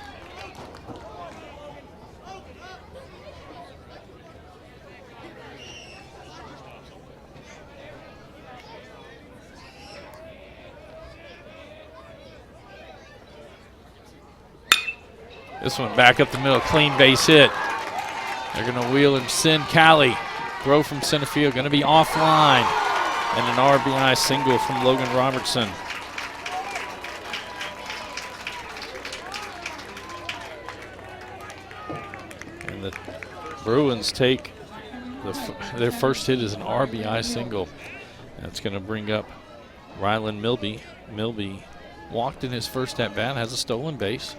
This one back up the middle, clean base hit. They're going to wheel and send Callie. Throw from center field, going to be offline. And an RBI single from Logan Robertson. And the Bruins take their first hit as an RBI single. That's going to bring up Rylan Milby. Milby walked in his first at-bat, has a stolen base.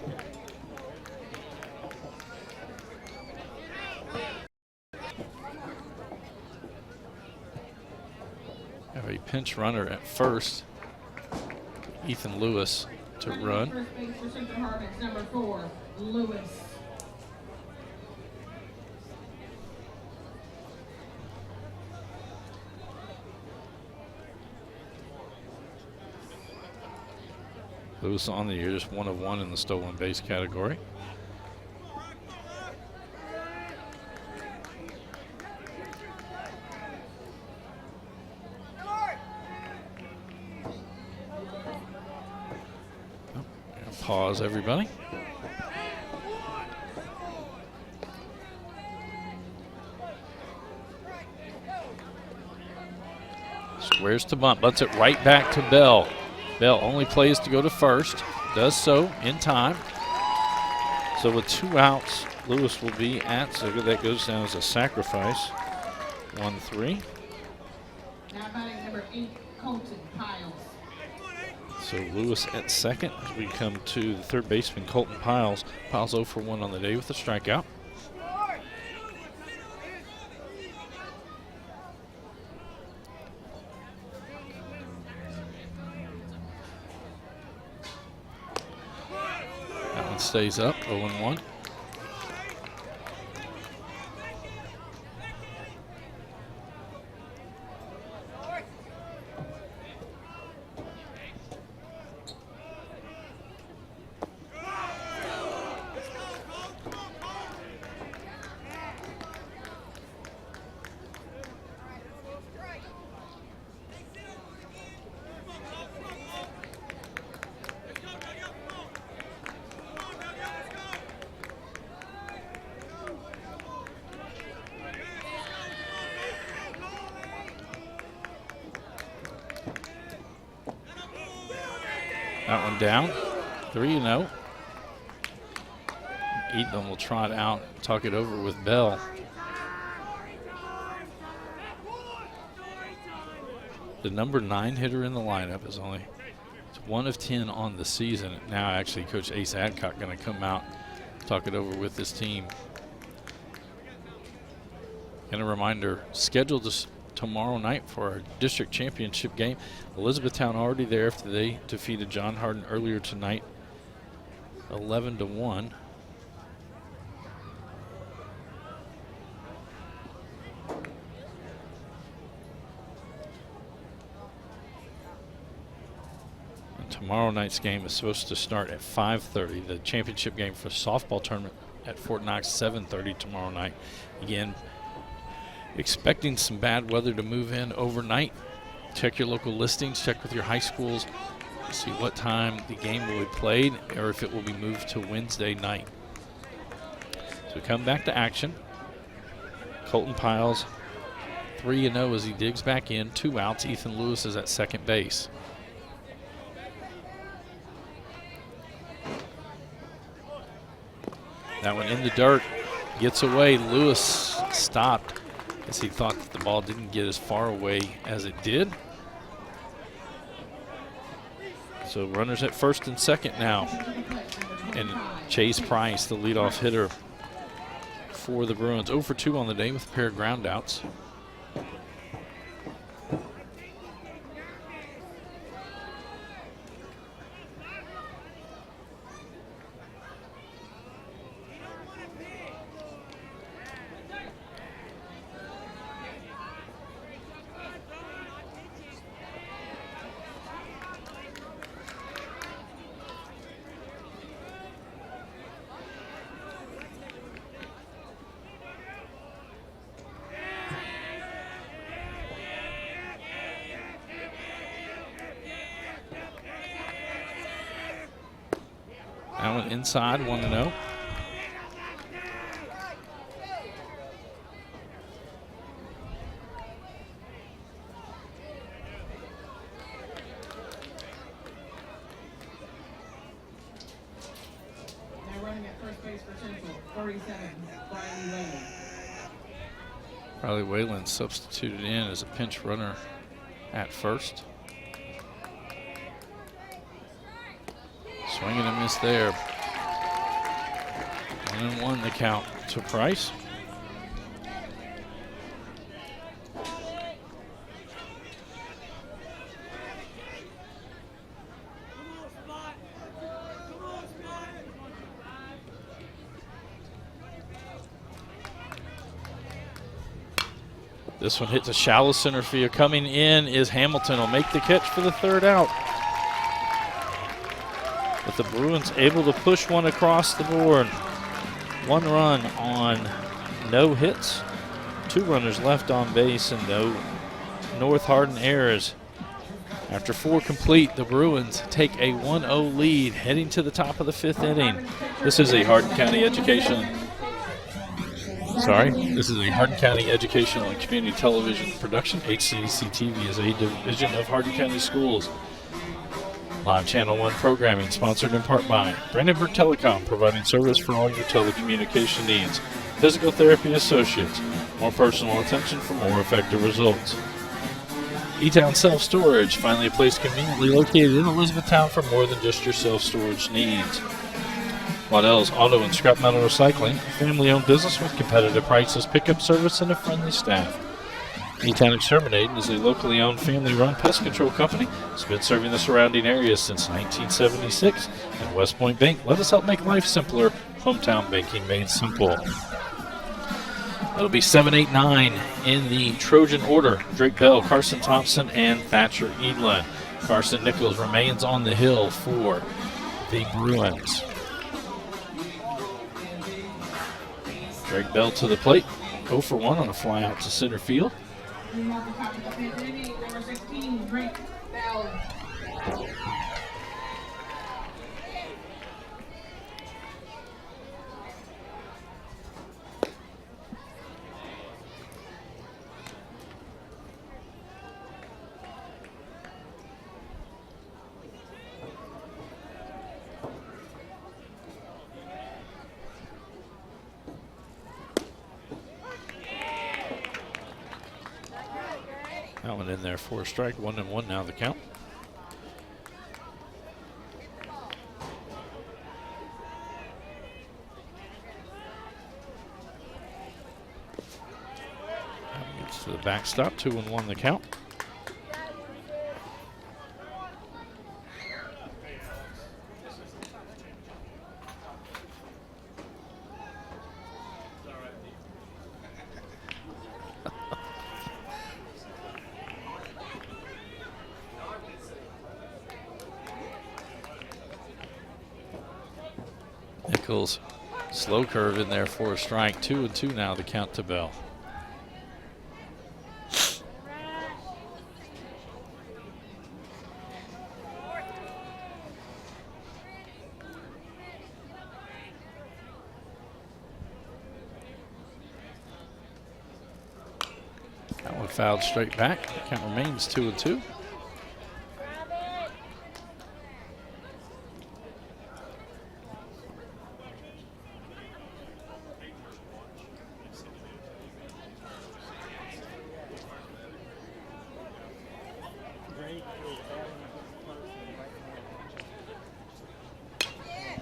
Have a pinch runner at first. Ethan Lewis to run. First base for Central Hardin, number 4, Lewis. Lewis on the year, just 1 of 1 in the stolen base category. Pause, everybody. Squares to bunt, bunts it right back to Bell. Bell only plays to go to first, does so in time. So with 2 outs, Lewis will be at, so that goes down as a sacrifice. 1-3. Now batting number 8, Colton Piles. So Lewis at second as we come to the third baseman, Colton Piles. Piles 0 for 1 on the day with a strikeout. That one stays up, 0-1. That one down, 3-0. Edlin will trot out, talk it over with Bell. The number 9 hitter in the lineup is only 1 of 10 on the season. Now actually Coach Ace Adcock going to come out, talk it over with his team. And a reminder, scheduled this tomorrow night for our district championship game. Elizabethtown already there after they defeated John Hardin earlier tonight, 11-1. And tomorrow night's game is supposed to start at 5:30. The championship game for softball tournament at Fort Knox, 7:30 tomorrow night. Again, expecting some bad weather to move in overnight. Check your local listings, check with your high schools, see what time the game will be played or if it will be moved to Wednesday night. We come back to action. Colton Piles 3-0 as he digs back in. 2 outs. Ethan Lewis is at second base. That one in the dirt. Gets away. Lewis stopped as he thought that the ball didn't get as far away as it did. So runners at first and second now. And Chase Price, the leadoff hitter for the Bruins. 0 for 2 on the day with a pair of groundouts. That one inside, 1-0. Now running at first base for Central, 47, Riley Whalen. Riley Whalen substituted in as a pinch runner at first. Swing and a miss there. 1-1 the count to Price. This one hits a shallow center field. Coming in is Hamilton. Will make the catch for the third out. But the Bruins able to push one across the board. 1 run on no hits. 2 runners left on base and no North Hardin errors. After 4 complete, the Bruins take a 1-0 lead heading to the top of the 5th inning. This is a Hardin County Educational and Community Television production. HCEC-TV is a division of Hardin County Schools. Live Channel 1 programming sponsored in part by Brandenburg Telecom, providing service for all your telecommunication needs. Physical Therapy Associates, more personal attention for more effective results. E-Town Self-Storage, finally a place conveniently located in Elizabethtown for more than just your self-storage needs. Waddell's Auto and Scrap Metal Recycling, a family-owned business with competitive prices, pickup service, and a friendly staff. E-Town Exterminating is a locally owned, family-run pest control company that's been serving the surrounding areas since 1976. And West Point Bank, let us help make life simpler. Hometown banking made simple. It'll be 7, 8, 9 in the Trojan order. Drake Bell, Carson Thompson, and Thatcher Edlin. Carson Nichols remains on the hill for the Bruins. Drake Bell to the plate. 0 for 1 on a fly out to center field. Number 16, Drake Bell. That one in there for a strike. 1-1 now the count. Gets to the backstop. 2-1 the count. Nichols, slow curve in there for a strike. 2-2 now the count to Bell. fouled straight back. Count remains 2-2.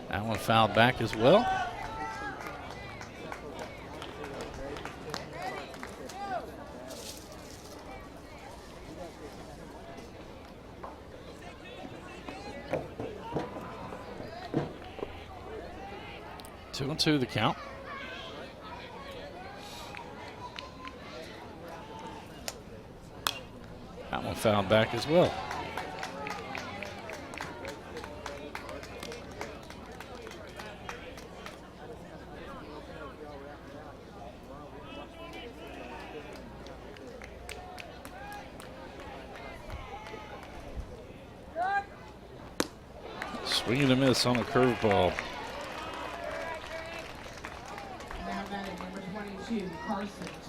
That one fouled back as well. Two and two the count. That one fouled back as well. Swing and a miss on a curveball.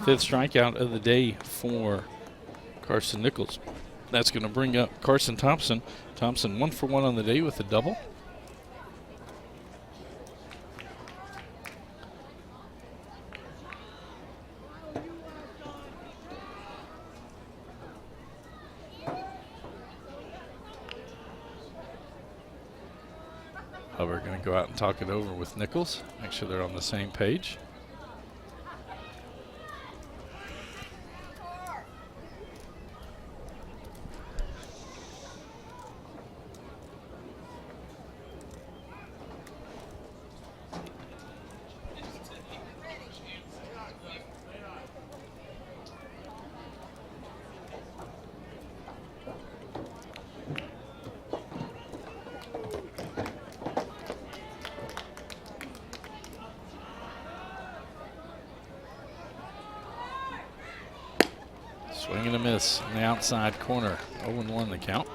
Fifth strikeout of the day for Carson Nichols. That's going to bring up Carson Thompson. Thompson 1 for 1 on the day with a double. We're going to go out and talk it over with Nichols. Make sure they're on the same page. Swing and a miss in the outside corner. 0-1 the count.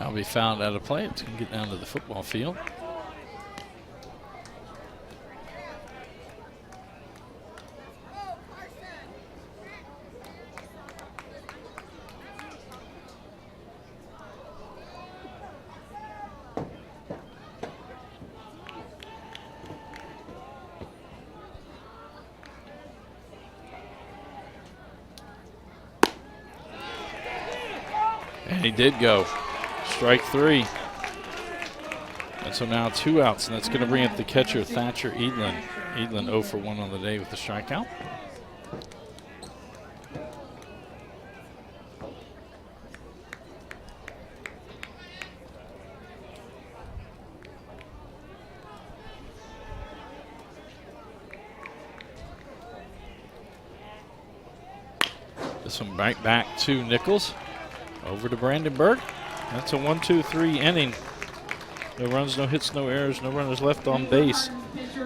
I'll be fouled out of play. It's going to get down to the football field. And he did go. Strike three. And so now 2 outs, and that's going to bring up the catcher, Thatcher Edlin. Edlin 0 for 1 on the day with the strikeout. This one right back to Nichols. Over to Brandenburg. That's a 1-2-3 inning. No runs, no hits, no errors, no runners left on base.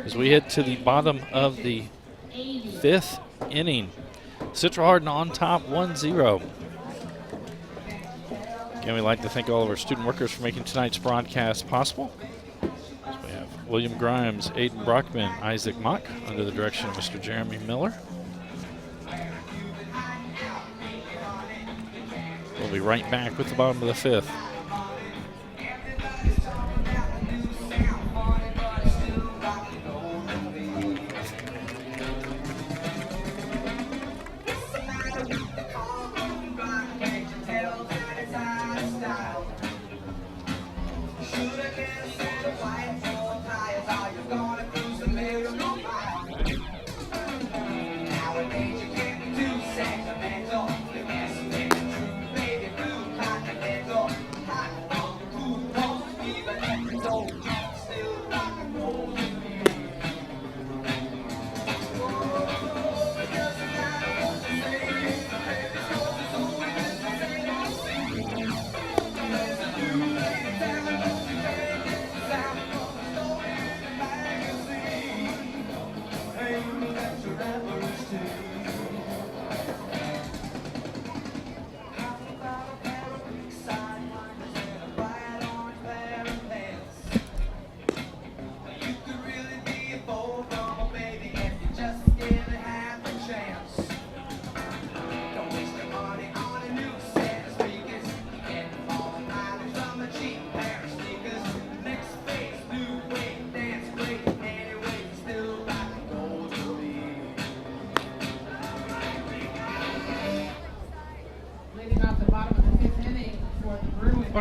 As we head to the bottom of the 5th inning. Central Hardin on top 1-0. Again, we'd like to thank all of our student workers for making tonight's broadcast possible. We have William Grimes, Aiden Brockman, Isaac Mock under the direction of Mr. Jeremy Miller. We'll be right back with the bottom of the 5th.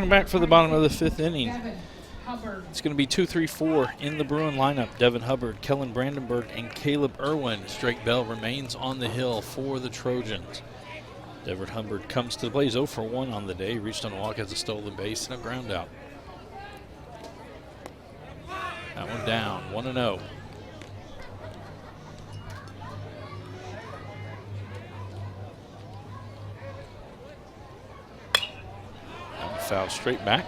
Coming back for the bottom of the 5th inning. Devin Hubbard. It's going to be 2-3-4 in the Bruin lineup. Devin Hubbard, Kellen Brandenburg, and Caleb Irwin. Drake Bell remains on the hill for the Trojans. Devin Hubbard comes to the plate. He's 0 for 1 on the day. Reached on a walk, has a stolen base and a ground out. That one down, 1-0. That one fouled straight back.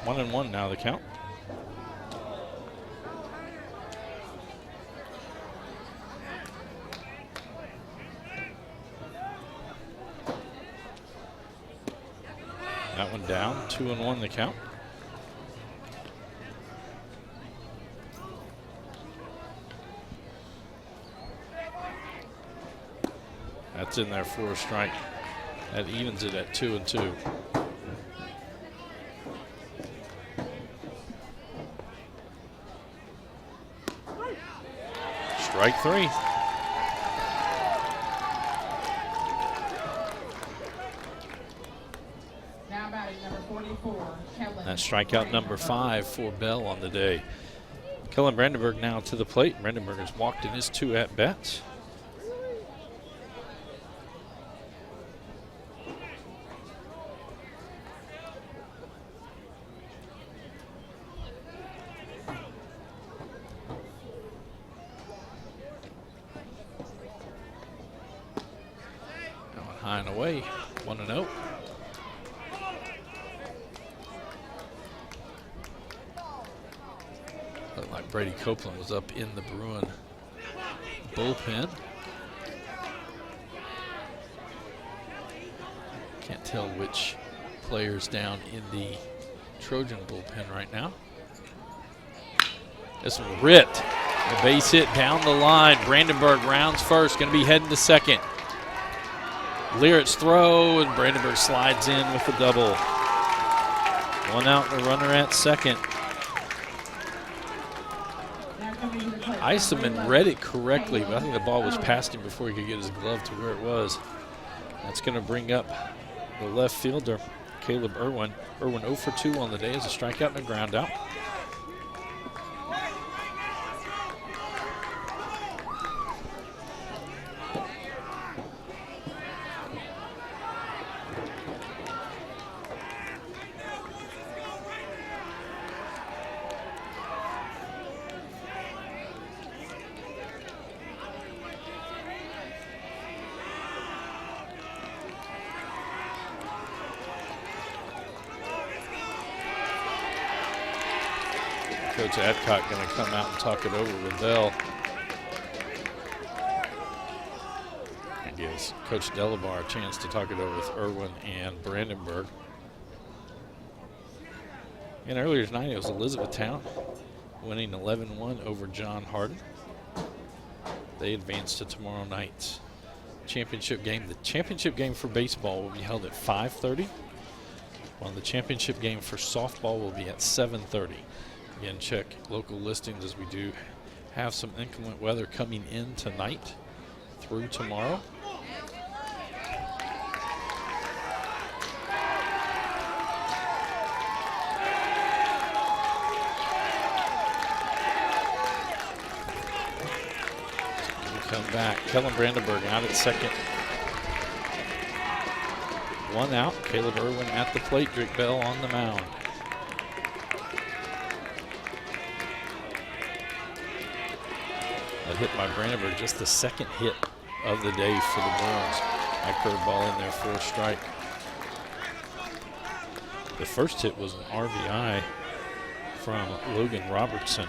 1-1 now the count. That one down, 2-1 the count. That's in there for a strike. That evens it at 2-2. Strike 3. Now batting number 44, Kellen. That's strikeout number 5 for Bell on the day. Kellen Brandenburg now to the plate. Brandenburg has walked in his 2 at-bats. High and away, 1-0. Looked like Brady Copeland was up in the Bruin bullpen. Can't tell which player's down in the Trojan bullpen right now. This one ripped. A base hit down the line. Brandenburg rounds first, going to be heading to second. Lyritt's throw, and Brandenburg slides in with a double. 1 out and a runner at second. Eisenman read it correctly, but I think the ball was past him before he could get his glove to where it was. That's going to bring up the left fielder, Caleb Irwin. Irwin 0 for 2 on the day as a strikeout and a ground out. Coach Adcock going to come out and talk it over with Bell. And gives Coach Delabar a chance to talk it over with Irwin and Brandenburg. And earlier tonight it was Elizabethtown winning 11-1 over John Hardin. They advance to tomorrow night's championship game. The championship game for baseball will be held at 5:30, while the championship game for softball will be at 7:30. Again, check local listings as we do have some inclement weather coming in tonight through tomorrow. So we come back. Kellen Brandenburg out at second. 1 out. Caleb Irwin at the plate. Drake Bell on the mound. That hit by Brandenburg, just the second hit of the day for the Bruins. That curveball in there for a strike. The first hit was an RBI from Logan Robertson.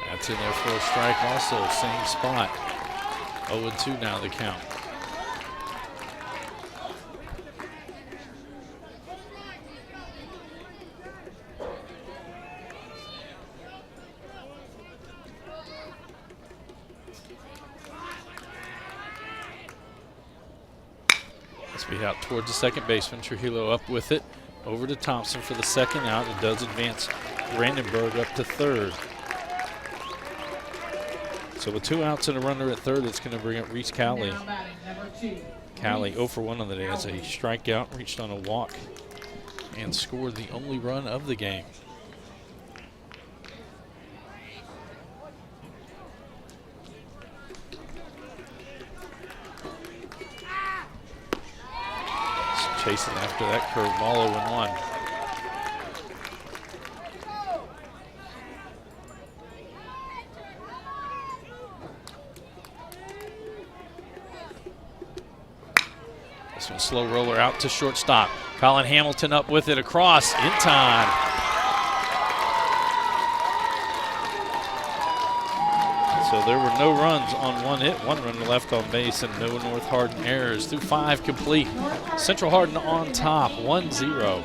That's in there for a strike also, same spot. 0-2 now the count. Speed out towards the second baseman. Trujillo up with it. Over to Thompson for the second out. It does advance Brandenburg up to third. So with 2 outs and a runner at third, it's going to bring up Reese Cowley. Now batting number 2. Cowley 0 for 1 on the day as a strikeout, reached on a walk, and scored the only run of the game. Chasing after that curveball 0-1. This one slow roller out to shortstop. Colin Hamilton up with it across in time. So there were no runs on 1 hit, 1 runner left on base, and no North Hardin errors. Through 5 complete. Central Hardin on top, 1-0.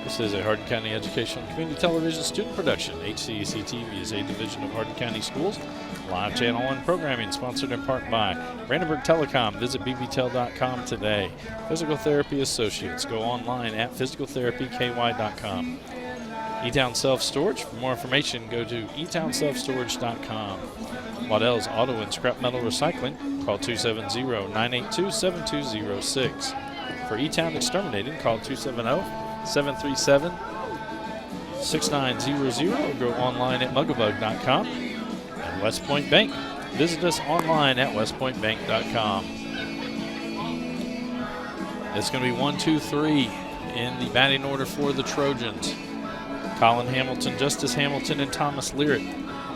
This is a Hardin County Educational Community Television student production. HCEC-TV is a division of Hardin County Schools. Live Channel 1 programming sponsored in part by Brandenburg Telecom. Visit bbtel.com today. Physical Therapy Associates. Go online at physicaltherapyky.com. E-Town Self-Storage. For more information, go to etownselfstorage.com. Waddell's Auto and Scrap Metal Recycling. Call 270-982-7206. For E-Town Exterminating, call 270-737-6900 or go online at mugabug.com. And West Point Bank. Visit us online at westpointbank.com. It's going to be 1-2-3 in the batting order for the Trojans. Colin Hamilton, Justice Hamilton, and Thomas Learitt,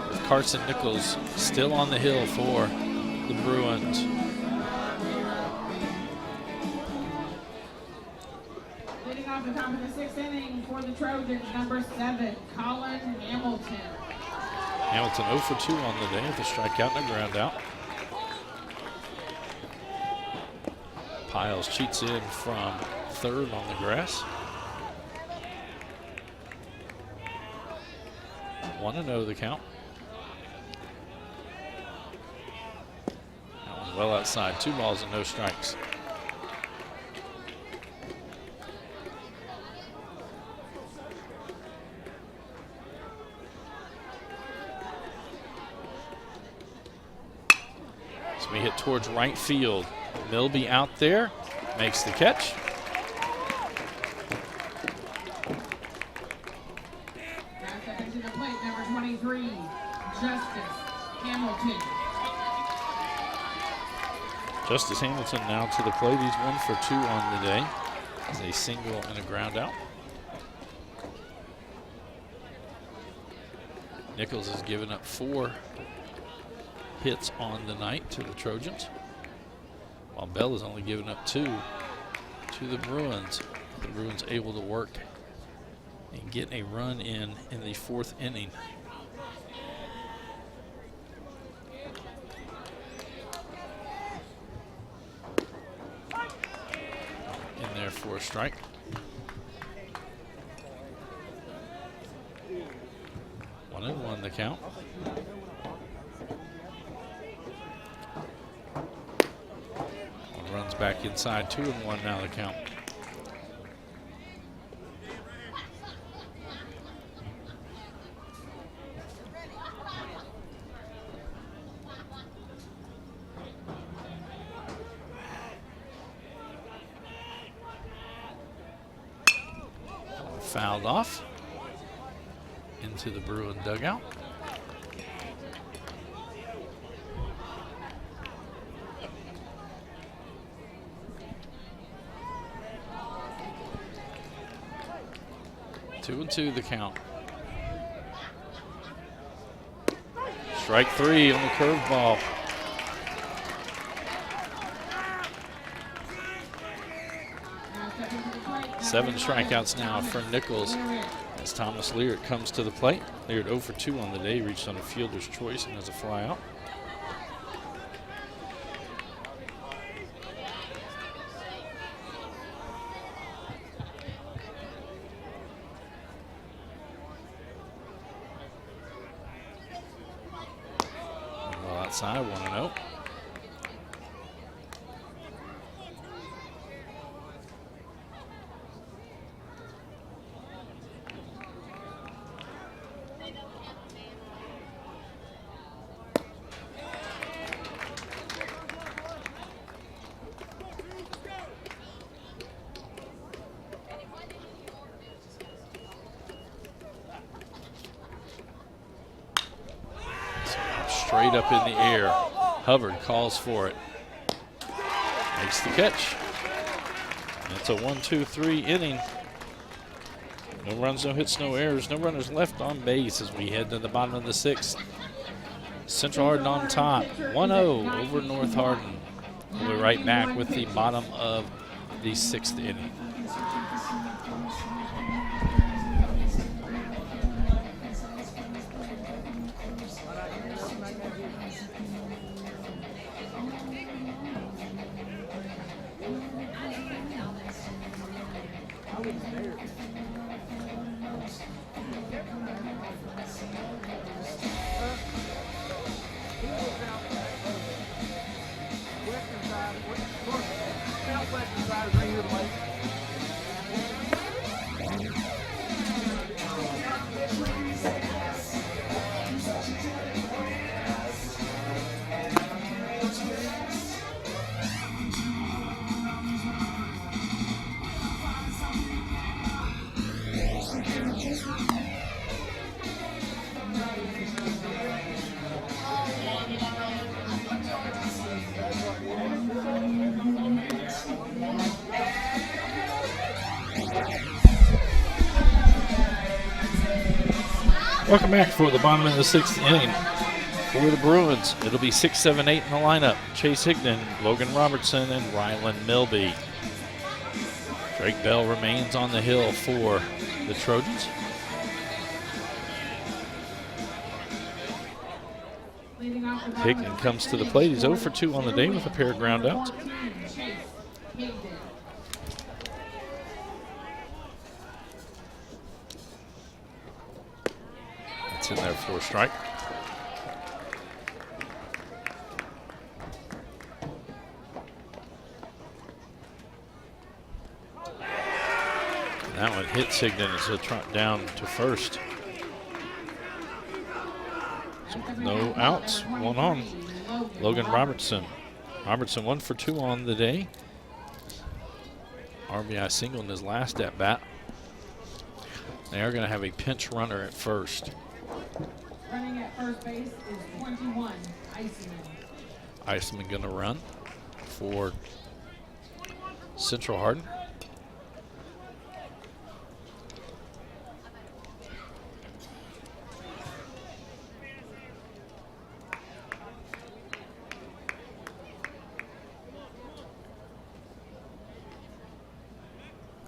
with Carson Nichols still on the hill for the Bruins. Leading off the top of the 6th inning for the Trojans, number 7, Colin Hamilton. Hamilton 0 for 2 on the day with a strikeout and a ground out. Piles cheats in from third on the grass. 1-0 the count. That one's well outside. 2 balls and no strikes. So we hit towards right field. Milby out there, makes the catch. Justice Hamilton now to the plate. He's 1 for 2 on the day. As a single and a ground out. Nichols has given up 4 hits on the night to the Trojans, while Bell has only given up 2 to the Bruins. The Bruins able to work and get a run in the 4th inning. For a strike. One and one the count. Runs back inside, 2-1 now the count. Fouled off into the Bruin dugout. Two and two the count. Strike 3 on the curveball. Seven strikeouts now for Nichols as Thomas Learitt comes to the plate. Learitt 0 for 2 on the day, reached on a fielder's choice and has a fly out. Well outside, 1-0. straight up in the air. Hubbard calls for it. Makes the catch. It's a 1-2-3 inning. No runs, no hits, no errors, no runners left on base as we head to the bottom of the 6th. Central Hardin on top, 1-0 over North Hardin. We'll be right back with the bottom of the 6th inning. Welcome back for the bottom of the 6th inning. For the Bruins, it'll be 6, 7, 8 in the lineup. Chase Higdon, Logan Robertson, and Ryland Milby. Drake Bell remains on the hill for the Trojans. Higdon comes to the plate. He's 0 for 2 on the day with a pair of ground outs. That's in there for a strike. That one hits Higdon as he'll trot down to first. So no outs, 1 on. Logan Robertson. Robertson 1 for 2 on the day. RBI single in his last at bat. They are going to have a pinch runner at first. Running at first base is 21, Iceman. Iceman going to run for Central Hardin.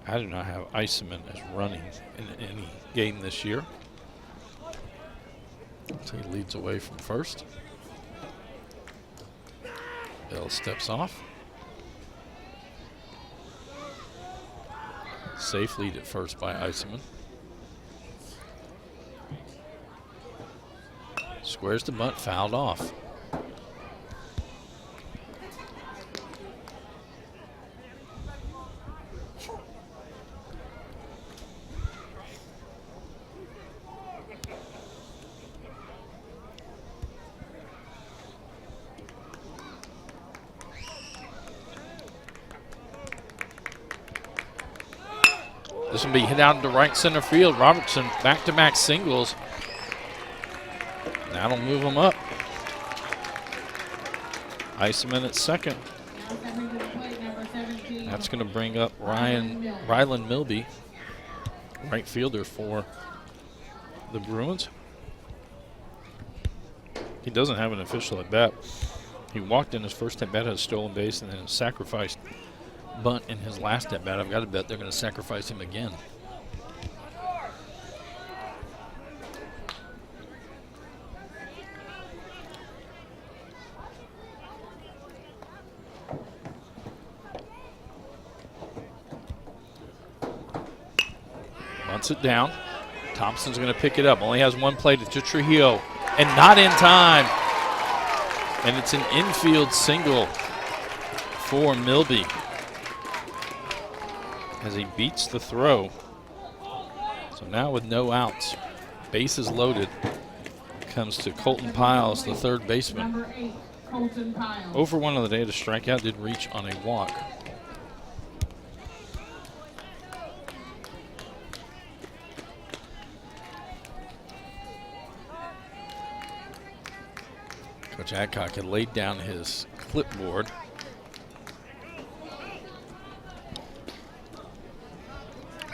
I do not have Iceman as running in any game this year. So he leads away from first. Bell steps off. Safe lead at first by Iceman. Squares the bunt, fouled off. This will be hit out into right center field. Robertson back-to-back singles. That'll move him up. Iceman at second. That's going to bring up Ryland Milby, right fielder for the Bruins. He doesn't have an official at bat. He walked in his first at bat, had a stolen base, and then sacrificed bunt in his last at bat. I've got to bet they're going to sacrifice him again. Bunts it down. Thompson's going to pick it up. Only has one play to Trujillo, and not in time. And it's an infield single for Milby as he beats the throw. So now with no outs, bases loaded, comes to Colton Piles, the third baseman. Number 8, Colton Piles. 0 for 1 on the day. The strikeout did reach on a walk. Coach Adcock had laid down his clipboard.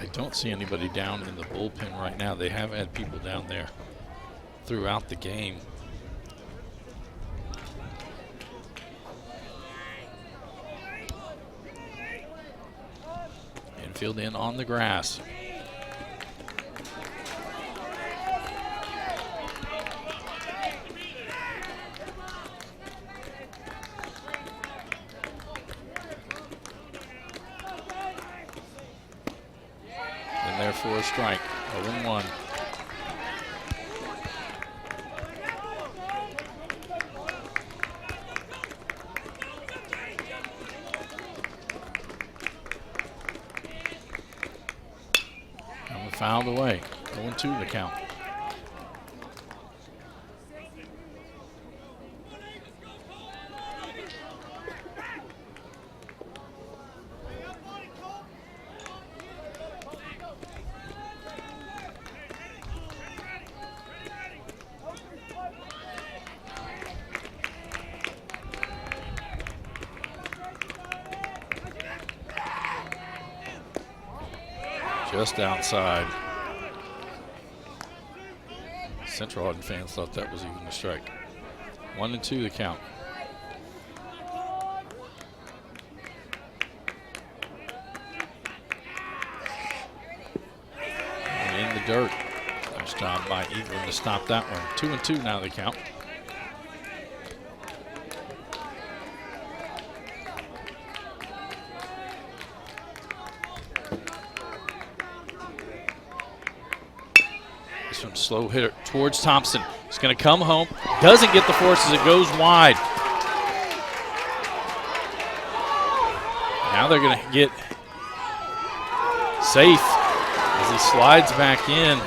I don't see anybody down in the bullpen right now. They have had people down there throughout the game. Infield in on the grass. And there for a strike. 0-1. Fouled away. 0-2 the count. Just outside. Central Hardin fans thought that was even a strike. 1-2 the count. And in the dirt. Nice job by Evelyn to stop that one. 2-2 now the count. Slow hitter towards Thompson. He's going to come home. Doesn't get the force as it goes wide. Now they're going to get safe as he slides back in.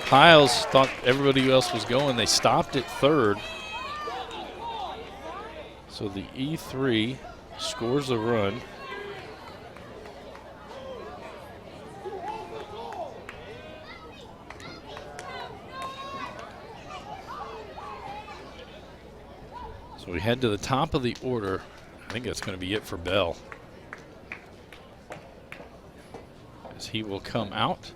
Piles thought everybody else was going. They stopped at third. So the E3 scores a run. So we head to the top of the order. I think that's going to be it for Bell, as he will come out.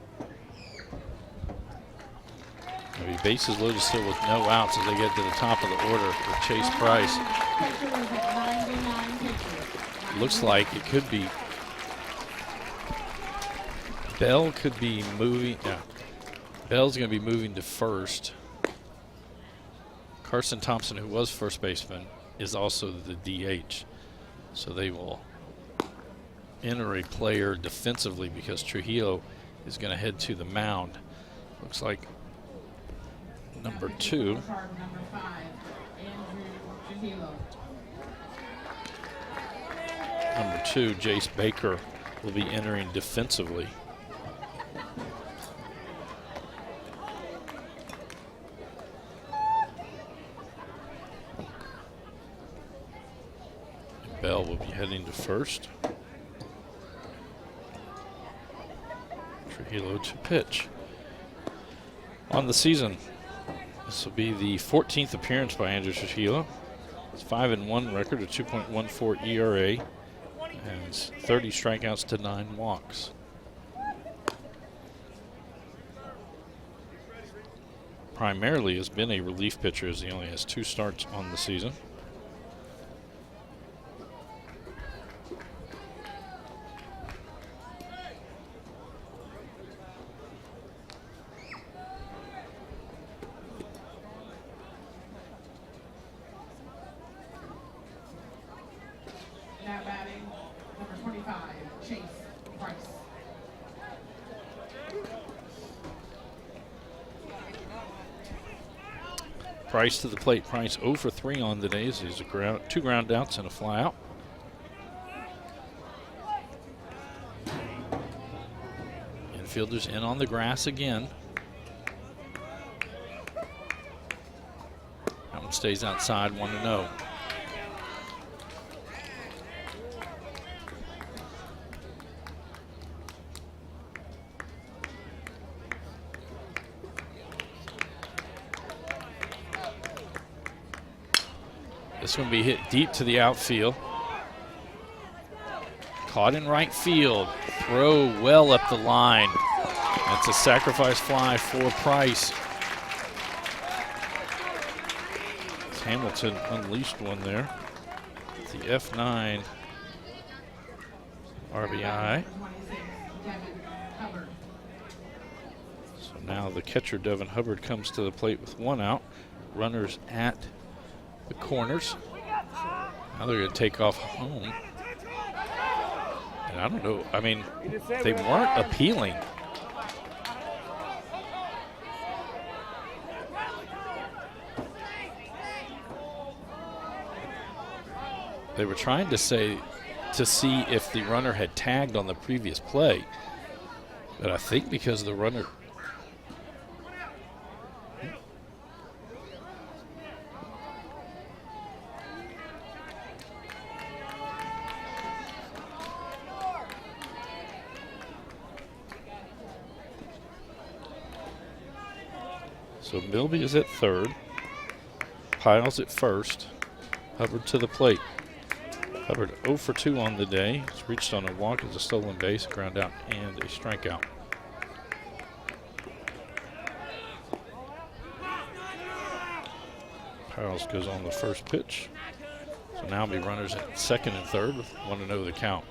Maybe bases loaded still with no outs as they get to the top of the order with Chase Price. Looks like it could be Bell could be moving. No, Bell's going to be moving to first. Carson Thompson, who was first baseman, is also the DH. So they will enter a player defensively because Trujillo is going to head to the mound. Looks like number 2. Number 5, Andrew Trujillo. Number 2, Jace Baker, will be entering defensively. Bell will be heading to first. Trujillo to pitch. On the season, this will be the 14th appearance by Andrew Trujillo. It's 5-1 record, a 2.14 ERA, and 30 strikeouts to 9 walks. Primarily has been a relief pitcher, as he only has 2 starts on the season. Now batting, number 25, Chase Price. Price to the plate. Price 0 for 3 on the day. He's 2 ground outs and a fly out. Infielders in on the grass again. That one stays outside, 1-0. This one be hit deep to the outfield. Caught in right field. Throw well up the line. That's a sacrifice fly for Price. Hamilton unleashed one there. The F9 RBI. So now the catcher, Devin Hubbard, comes to the plate with one out. Runners at the corners. Now they're going to take off home. And I don't know, I mean, they weren't appealing. They were trying to see if the runner had tagged on the previous play. But I think because the runner... So Milby is at third. Piles at first. Hubbard to the plate. Hubbard 0 for 2 on the day. He's reached on a walk as a stolen base, a ground out, and a strikeout. Piles goes on the first pitch. So now it'll be runners at second and third with 1-0 the count.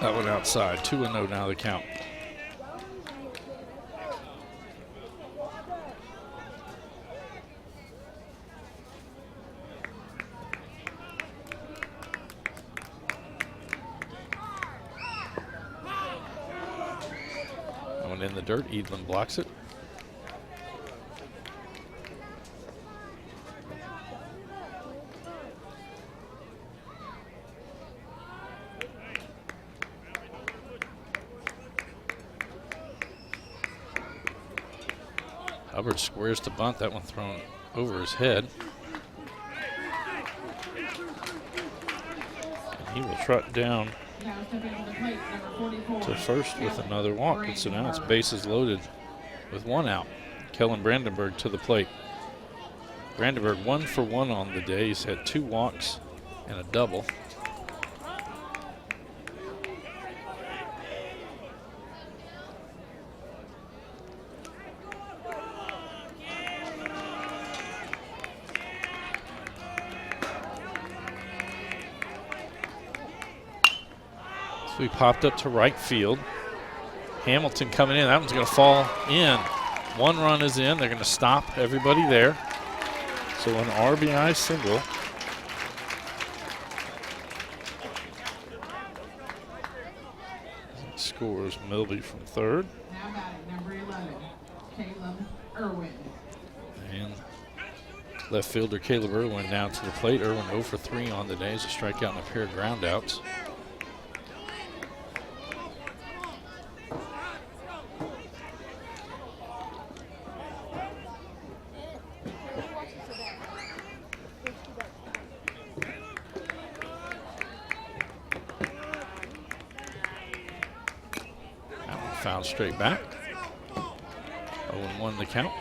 That one outside, 2-0 now the count. That one in the dirt, Edlin blocks it. Hubbard squares to bunt, that one thrown over his head. And he will trot down to first with another walk. And so now it's bases loaded with one out. Kellen Brandenburg to the plate. Brandenburg 1 for 1 on the day. He's had 2 walks and a double. So he popped up to right field. Hamilton coming in. That one's going to fall in. 1 run is in. They're going to stop everybody there. So an RBI single. Scores Milby from third. Now batting number 11, Caleb Irwin. And left fielder Caleb Irwin now to the plate. Irwin 0 for 3 on the day as a strikeout and a pair of groundouts. Foul straight back. 0-1 the count.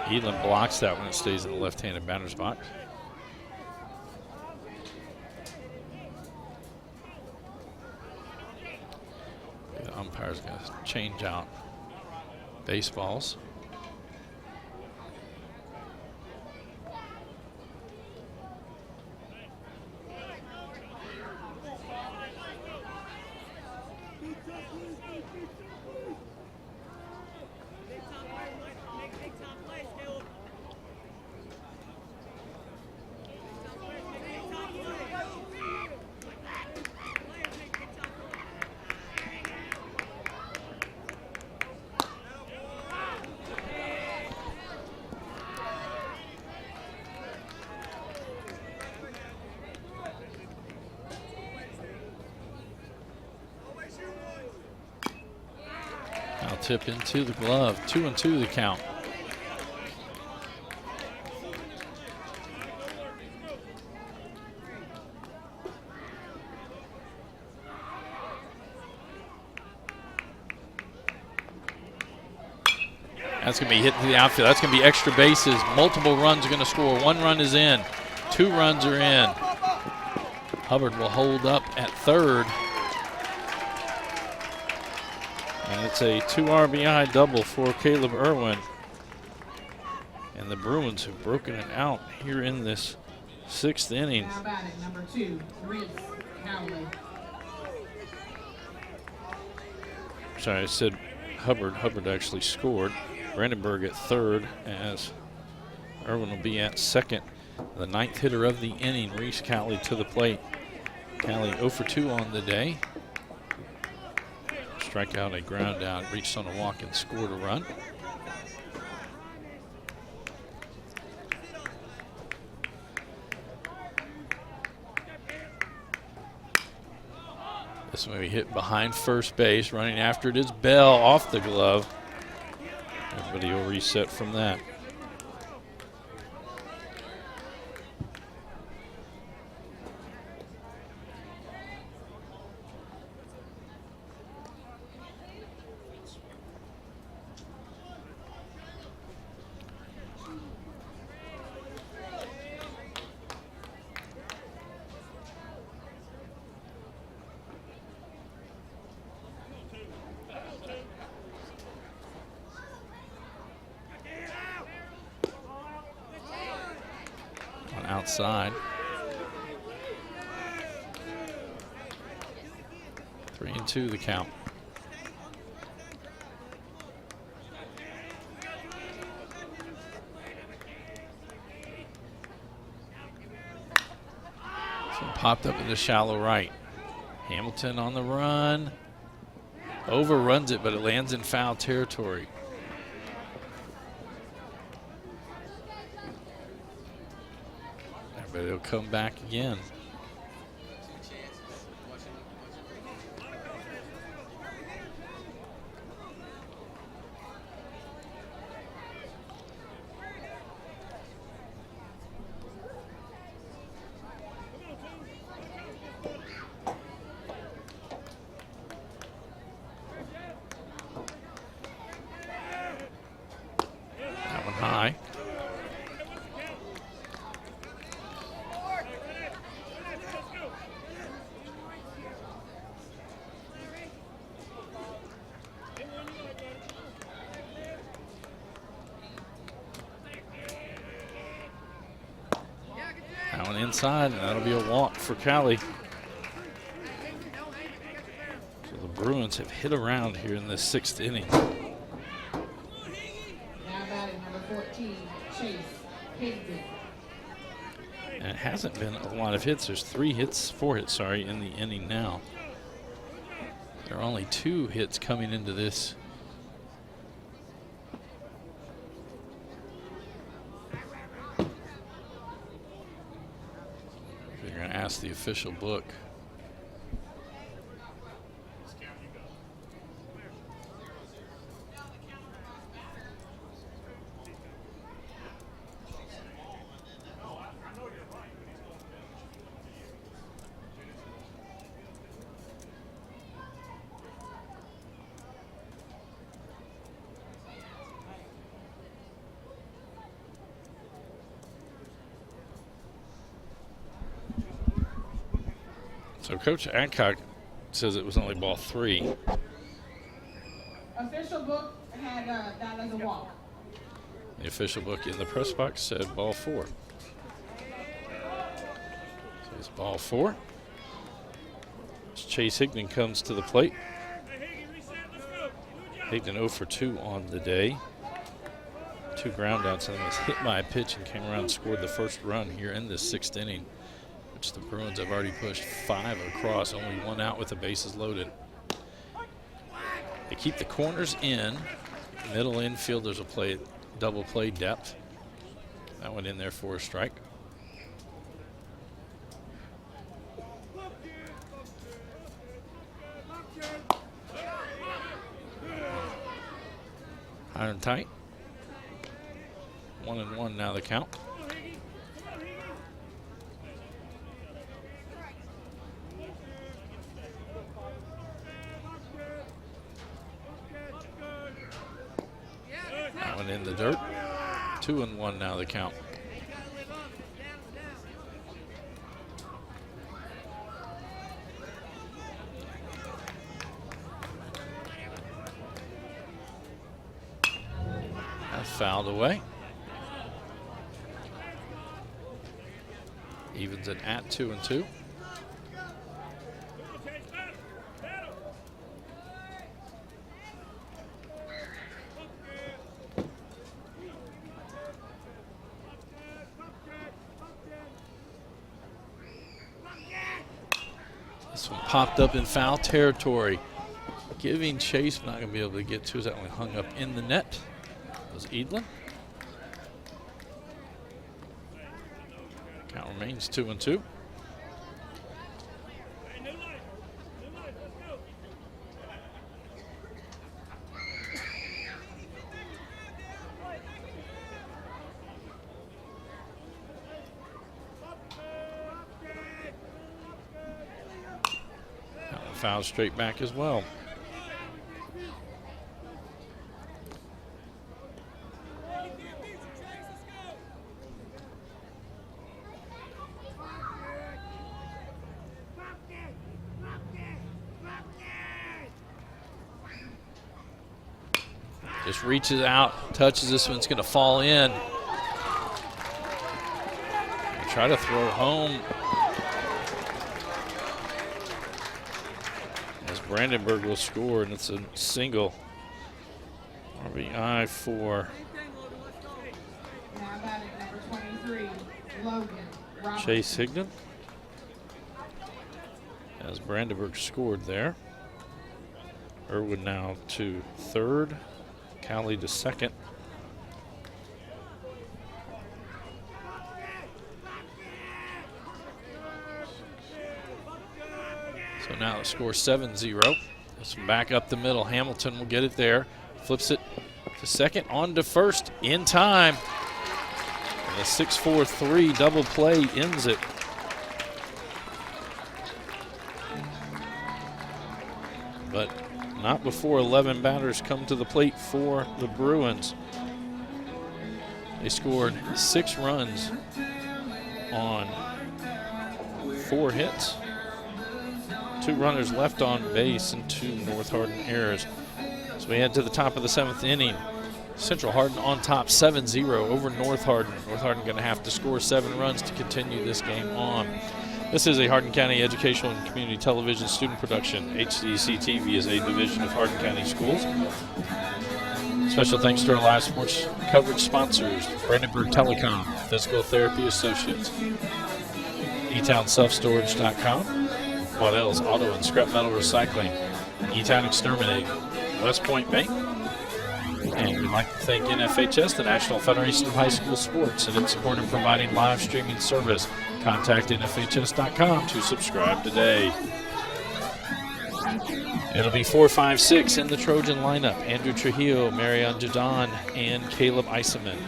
Edlin blocks that one. It stays in the left-handed batter's box. Umpire's going to change out baseballs. tip into the glove. 2-2 the count. That's going to be hit to the outfield. That's going to be extra bases. Multiple runs are going to score. 1 run is in. 2 runs are in. Hubbard will hold up at third. And it's a 2 RBI double for Caleb Irwin. And the Bruins have broken it out here in this 6th inning. Now batting, number 2, Reese Cowley. Sorry, I said Hubbard. Hubbard actually scored. Brandenburg at third as Irwin will be at second. The 9th hitter of the inning, Reese Cowley to the plate. Cowley 0 for 2 on the day. Strike out, a ground out, reached on a walk and scored a run. This may be hit behind first base. Running after it is Bell off the glove. Everybody will reset from that. Outside. 3-2 the count. So popped up in the shallow right. Hamilton on the run. Overruns it, but it lands in foul territory. But it'll come back again. That one high. That one inside, and that'll be a walk for Cali. So the Bruins have hit around here in this 6th inning. Now batting, number 14, Chase Higdon. And it hasn't been a lot of hits. There's 4 hits, in the inning now. There are only 2 hits coming into this. They're going to ask the official book. So Coach Adcock says it was only ball 3. Official book had that as a walk. The official book in the press box said ball 4. So it's ball 4. As Chase Higdon comes to the plate. Higdon 0 for 2 on the day. 2 groundouts, and then was hit by a pitch and came around and scored the first run here in this 6th inning, which the Bruins have already pushed 5 across, only 1 out with the bases loaded. They keep the corners in. Middle infielders will play double play depth. That went in there for a strike. Iron tight. 1-1 now the count. That one in the dirt. 2-1 now the count. That's fouled away. Evens it at 2-2. This one popped up in foul territory. Giving chase, not going to be able to get to. That one hung up in the net. It was Edlin. Count remains 2-2. Foul straight back as well. Just reaches out, touches this one, it's going to fall in. Try to throw home. As Brandenburg will score, and it's a single. RBI for Now batting number 23, Logan Robertson. Chase Higdon. As Brandenburg scored there. Irwin now to third. Callie to second. So now the score 7-0. This one back up the middle. Hamilton will get it there. Flips it to second, on to first in time. And a 6-4-3 double play ends it. But not before 11 batters come to the plate for the Bruins. They scored 6 runs on 4 hits. 2 runners left on base and 2 North Hardin errors. So we head to the top of the 7th inning. Central Hardin on top 7-0 over North Hardin. North Hardin going to have to score 7 runs to continue this game on. This is a Hardin County Educational and Community Television student production. HCEC-TV is a division of Hardin County Schools. Special thanks to our live sports coverage sponsors, Brandenburg Telecom, Physical Therapy Associates, eTownSelfStorage.com, Waddell's Auto and Scrap Metal Recycling, E-Town Exterminating, West Point Bank, and we'd like to thank NHHS, the National Federation of High School Sports, and its support in providing live streaming service. Contact NFHS.com to subscribe today. It'll be 4-5-6 in the Trojan lineup. Andrew Trujillo, Marion Jadon, and Caleb Eisenman.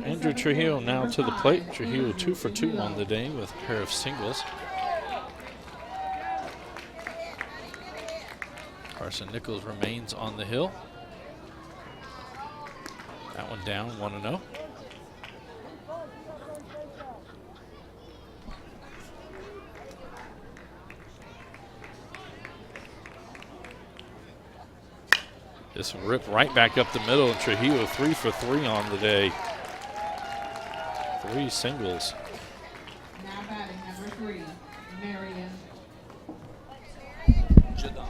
Andrew Trujillo now to the plate. Trujillo 2 for 2 on the day with a pair of singles. Carson Nichols remains on the hill. That one down, 1-0. This one ripped right back up the middle, and Trujillo 3 for 3 on the day. 3 singles. Now batting number 3, Marion Jadon.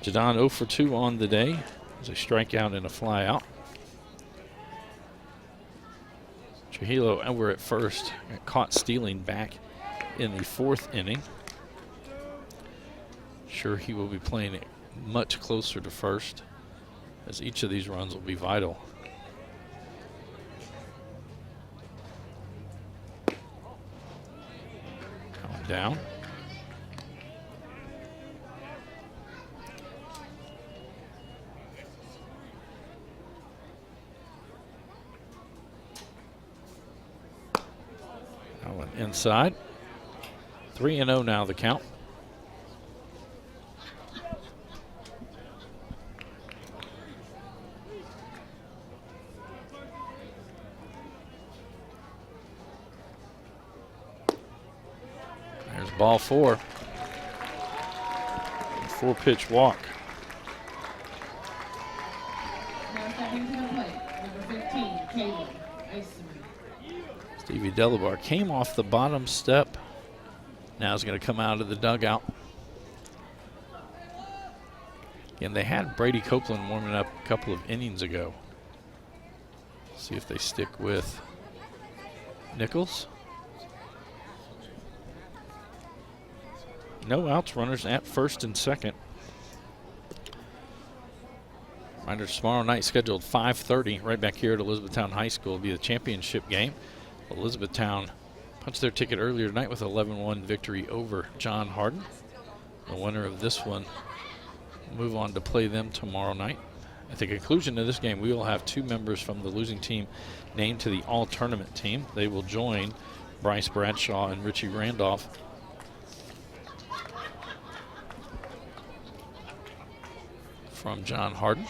Jadon 0 for 2 on the day. There's a strikeout and a fly out. Trujillo, we're at first, got caught stealing back in the 4th inning. Sure, he will be playing much closer to first, as each of these runs will be vital. Coming down. That one inside. 3-0 now the count. There's ball 4. 4-pitch walk. Now stepping to the plate, number 15, Caleb Iceman. Stevie Delabar came off the bottom step. Now he's going to come out of the dugout. Again, they had Brady Copeland warming up a couple of innings ago. See if they stick with Nichols. No outs, runners at first and second. Reminder, tomorrow night scheduled 5:30 right back here at Elizabethtown High School will be the championship game. Elizabethtown punched their ticket earlier tonight with a 11-1 victory over John Hardin. The winner of this one will move on to play them tomorrow night. At the conclusion of this game, we will have 2 members from the losing team named to the all-tournament team. They will join Bryce Bradshaw and Richie Randolph. From John Hardin.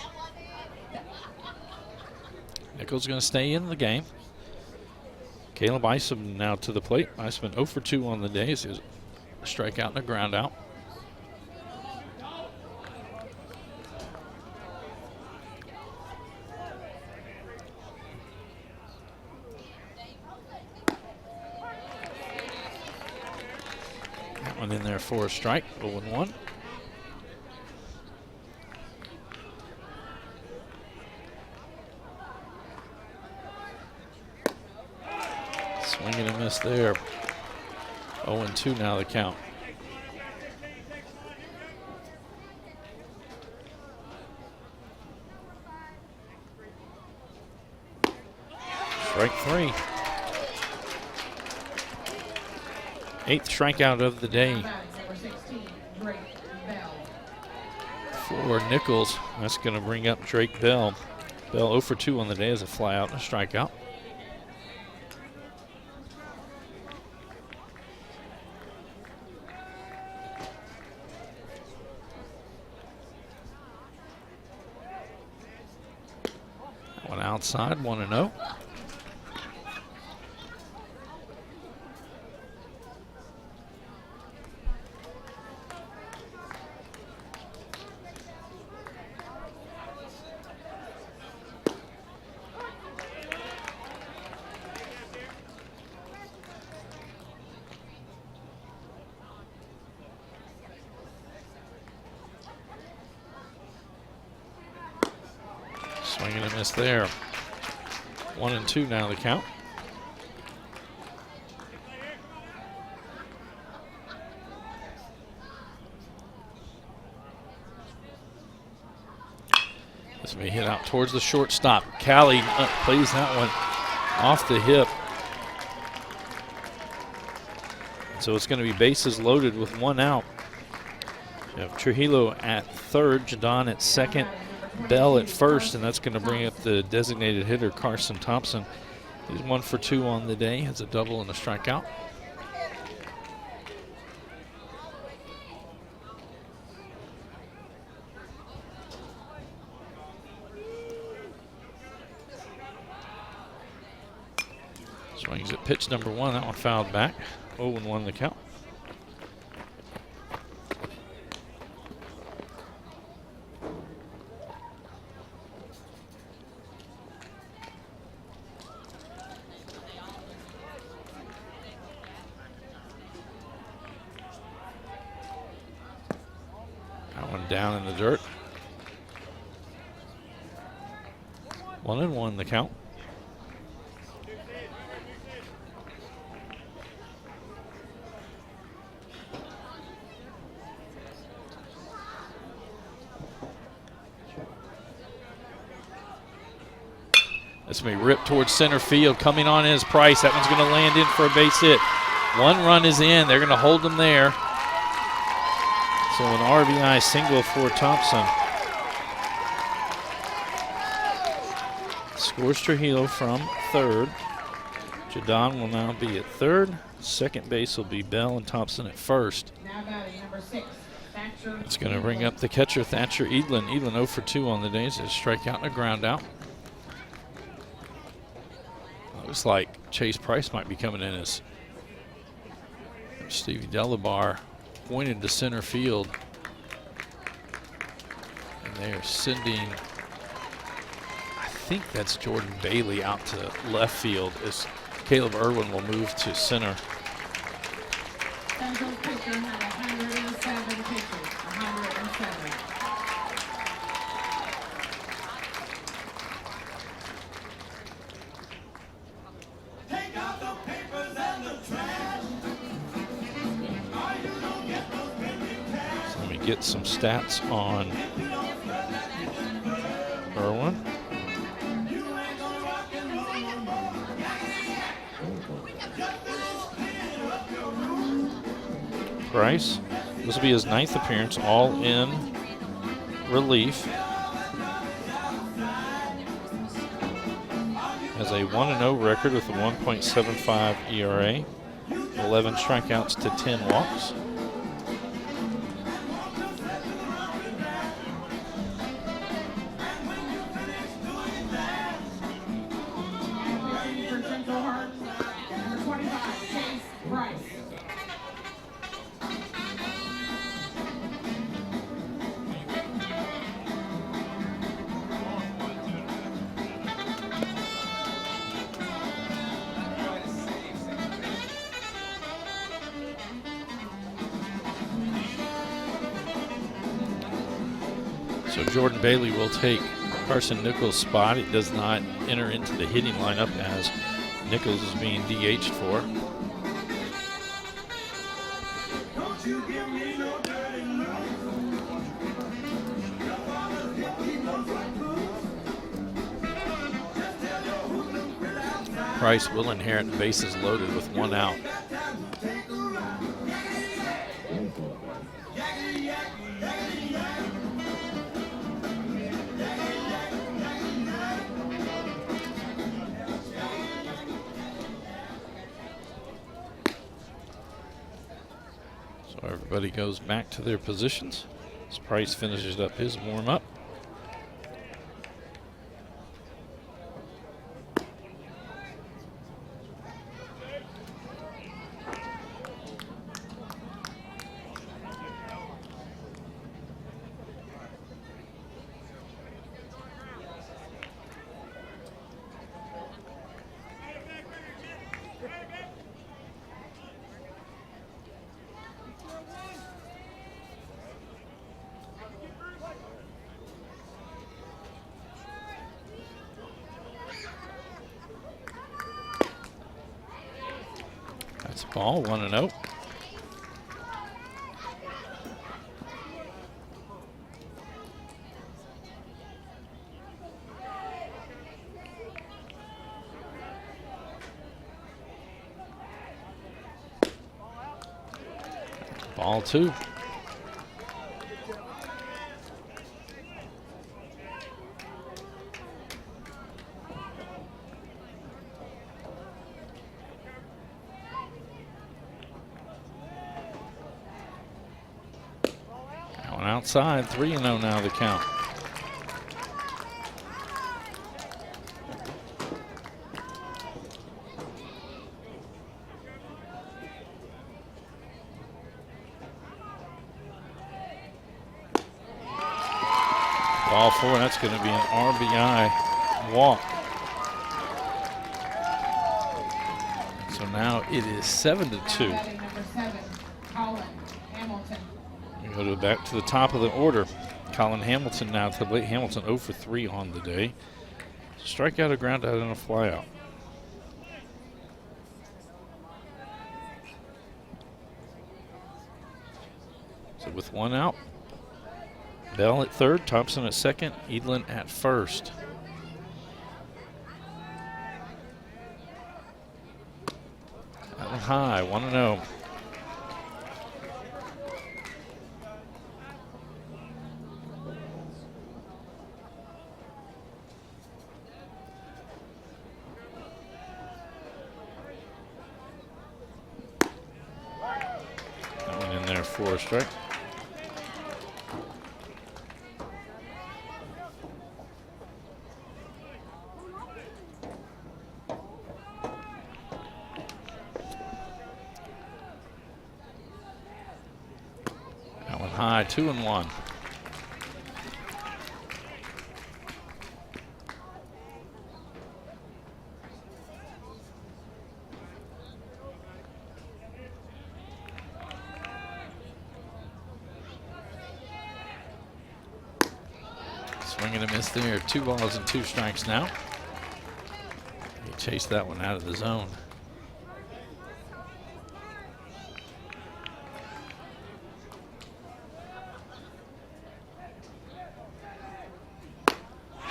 Nichols going to stay in the game. Caleb Iceman now to the plate. Iceman 0 for 2 on the day. He's a strikeout and a ground out. That one in there for a strike. 0-1. Swing and a miss there. 0-2 now the count. Strike 3. 8th strikeout of the day. Number 16, Drake Bell. For Nichols, that's going to bring up Drake Bell. Bell 0 for 2 on the day as a fly out and a strikeout. One outside, 1-0. Swing and a miss there. 1-2 now the count. This may hit out towards the shortstop. Callie plays that one off the hip. So it's going to be bases loaded with 1 out. You have Trujillo at third, Jadon at second, Bell at first, and that's going to bring up the designated hitter, Carson Thompson. He's 1 for 2 on the day, has a double and a strikeout. Swings at pitch number 1, that one fouled back. 0-1 the count. That one down in the dirt. 1-1 the count. This may rip towards center field. Coming on is Price. That one's going to land in for a base hit. One run is in. They're going to hold them there. So an RBI single for Thompson. Scores Trujillo from third. Jadon will now be at third. Second base will be Bell and Thompson at first. Now batting number 6, Thatcher. It's going to bring up the catcher, Thatcher Edlin. Edlin 0 for 2 on the day. It's a strikeout and a ground out. Looks like Chase Price might be coming in as Stevie Delabar pointed to center field. And they are sending, I think that's Jordan Bailey out to left field as Caleb Irwin will move to center. Central pitcher had 107 pitches, 107. Get some stats on Irwin. Price, this will be his 9th appearance, all in relief. Has a 1-0 record with a 1.75 ERA, 11 strikeouts to 10 walks. So Jordan Bailey will take Carson Nichols' spot. It does not enter into the hitting lineup as Nichols is being DH'd for. Price will inherit the bases loaded with 1 out. So everybody goes back to their positions as Price finishes up his warm-up. Ball 1-0. Ball 2. Outside, 3-0 now the count. Ball 4, that's going to be an RBI walk. So now it is 7-2. We go back to the top of the order. Colin Hamilton now to late. Hamilton 0 for 3 on the day. Strikeout, a ground out, and a fly out. So with one out, Bell at third, Thompson at second, Edlin at first. That one high, 1-0. That one in there for a strike. High, 2-1. Swing and a miss there. 2 balls and 2 strikes now. He chased that one out of the zone.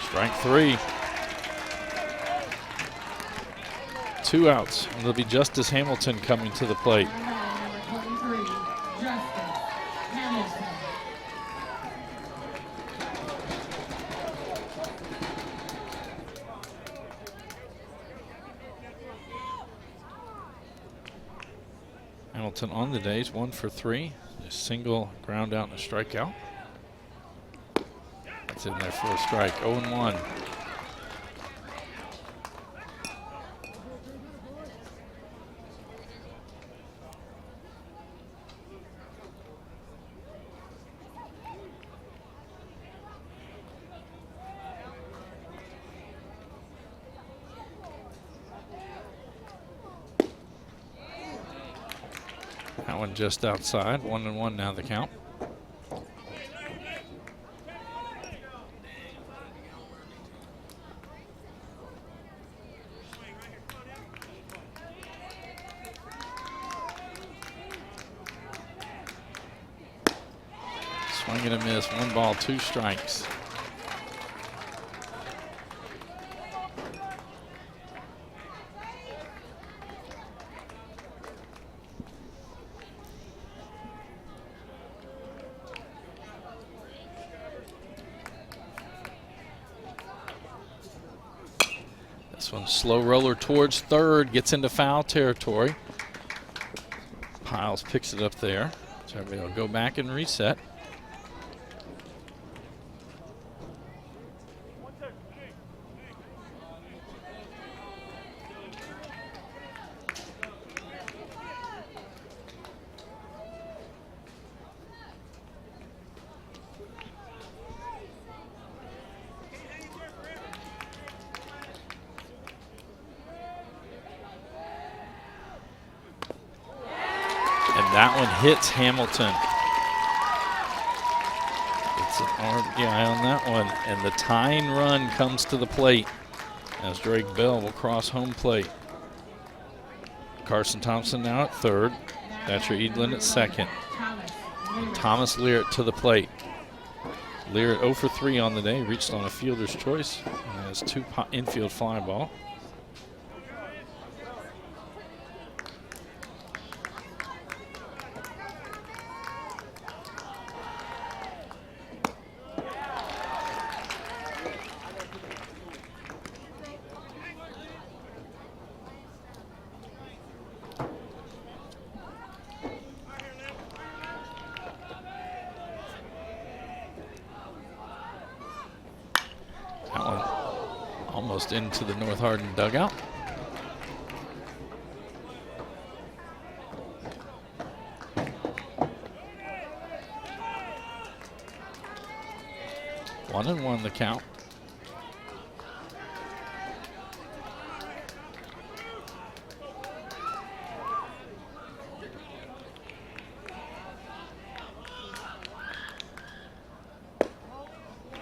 Strike 3. 2 outs. It'll be Justice Hamilton coming to the plate. Number 23, Justice Hamilton. Hamilton on the days, 1 for 3. A single, ground out, and a strikeout. That's in there for a strike. 0-1. That one just outside. 1-1 now the count. Swing and a miss. 1 ball, 2 strikes. This one slow roller towards third, gets into foul territory. Piles picks it up there. So everybody will go back and reset. That one hits Hamilton. It's an RBI on that one. And the tying run comes to the plate as Drake Bell will cross home plate. Carson Thompson now at third. Thatcher Edlin at second. Thomas Learrett to the plate. Learrett 0 for 3 on the day. Reached on a fielder's choice. And has 2 infield fly ball. Almost into the North Hardin dugout. One and one the count.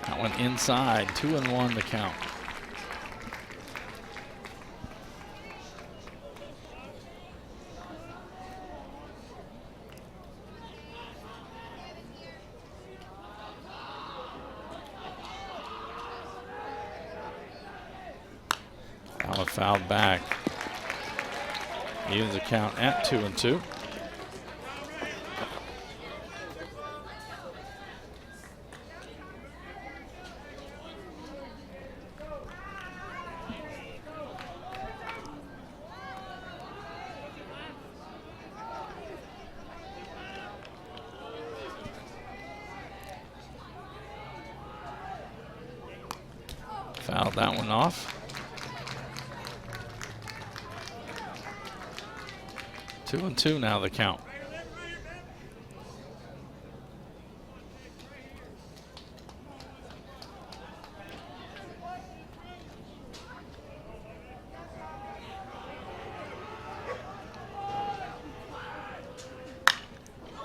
That one inside, 2-1 the count. That one fouled back. Evens the count at 2-2. Fouled that one off. 2-2 now the count.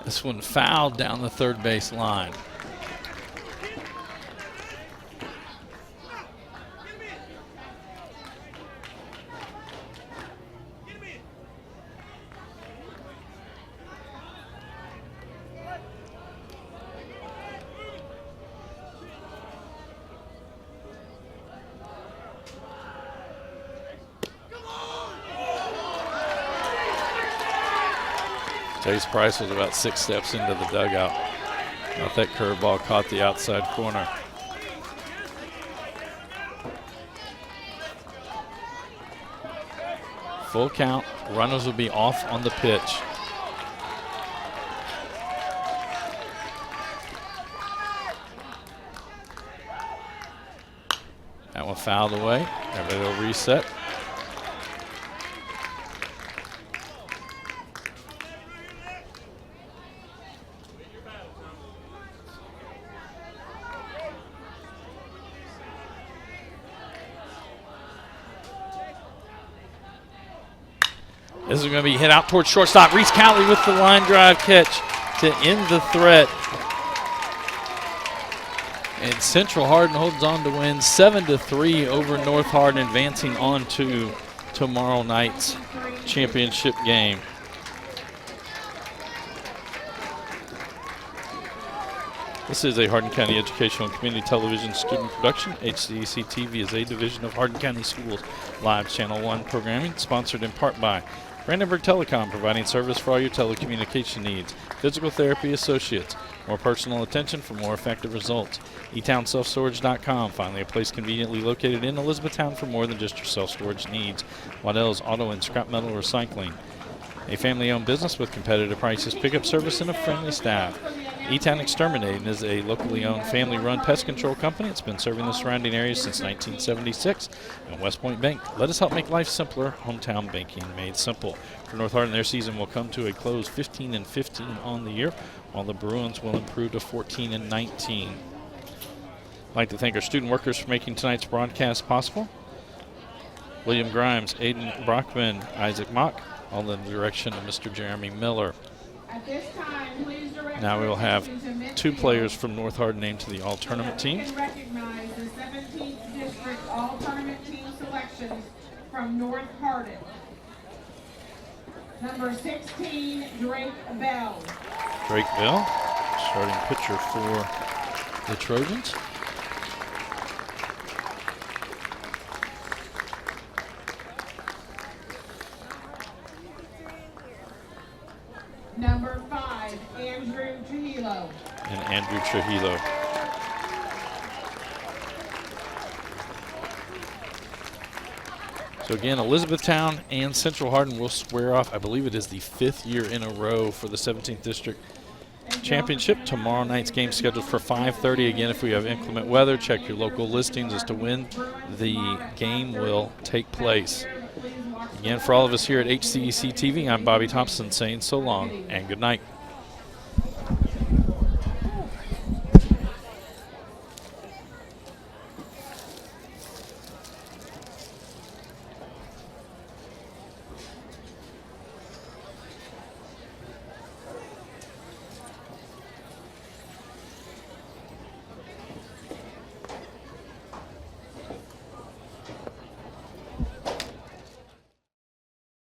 This one fouled down the third base line. Chase Price was about 6 steps into the dugout. Thought that curveball caught the outside corner. Full count. Runners will be off on the pitch. That one fouled away. Everybody will reset. This is going to be hit out towards shortstop. Reese Cowley with the line drive catch to end the threat. And Central Hardin holds on to win 7-3 over North Hardin, advancing on to tomorrow night's championship game. This is a Hardin County Educational and Community Television student production. HCEC-TV is a division of Hardin County Schools Live Channel 1 programming, sponsored in part by Brandenburg Telecom, providing service for all your telecommunication needs. Physical Therapy Associates, more personal attention for more effective results. eTownSelfStorage.com, finally a place conveniently located in Elizabethtown for more than just your self-storage needs. Waddell's Auto and Scrap Metal Recycling, a family-owned business with competitive prices, pickup service, and a friendly staff. E-Town Exterminating is a locally owned family-run pest control company. It's been serving the surrounding areas since 1976. And West Point Bank, let us help make life simpler. Hometown banking made simple. For North Hardin, their season will come to a close 15-15 on the year, while the Bruins will improve to 14-19. I'd like to thank our student workers for making tonight's broadcast possible. William Grimes, Aiden Brockman, Isaac Mock, all in the direction of Mr. Jeremy Miller. At this time, please direct Now we will have two players from North Hardin named to the all-tournament team. And recognize the 17th District All-Tournament Team selections from North Hardin. Number 16, Drake Bell. Drake Bell, starting pitcher for the Trojans. Number 5, Andrew Trujillo. And Andrew Trujillo. So again, Elizabethtown and Central Hardin will square off. I believe it is the 5th year in a row for the 17th District Championship. Tomorrow night's game scheduled for 5:30. Again, if we have inclement weather, check your local listings as to when the game will take place. Again, for all of us here at HCEC-TV, I'm Bobby Thompson saying so long and good night.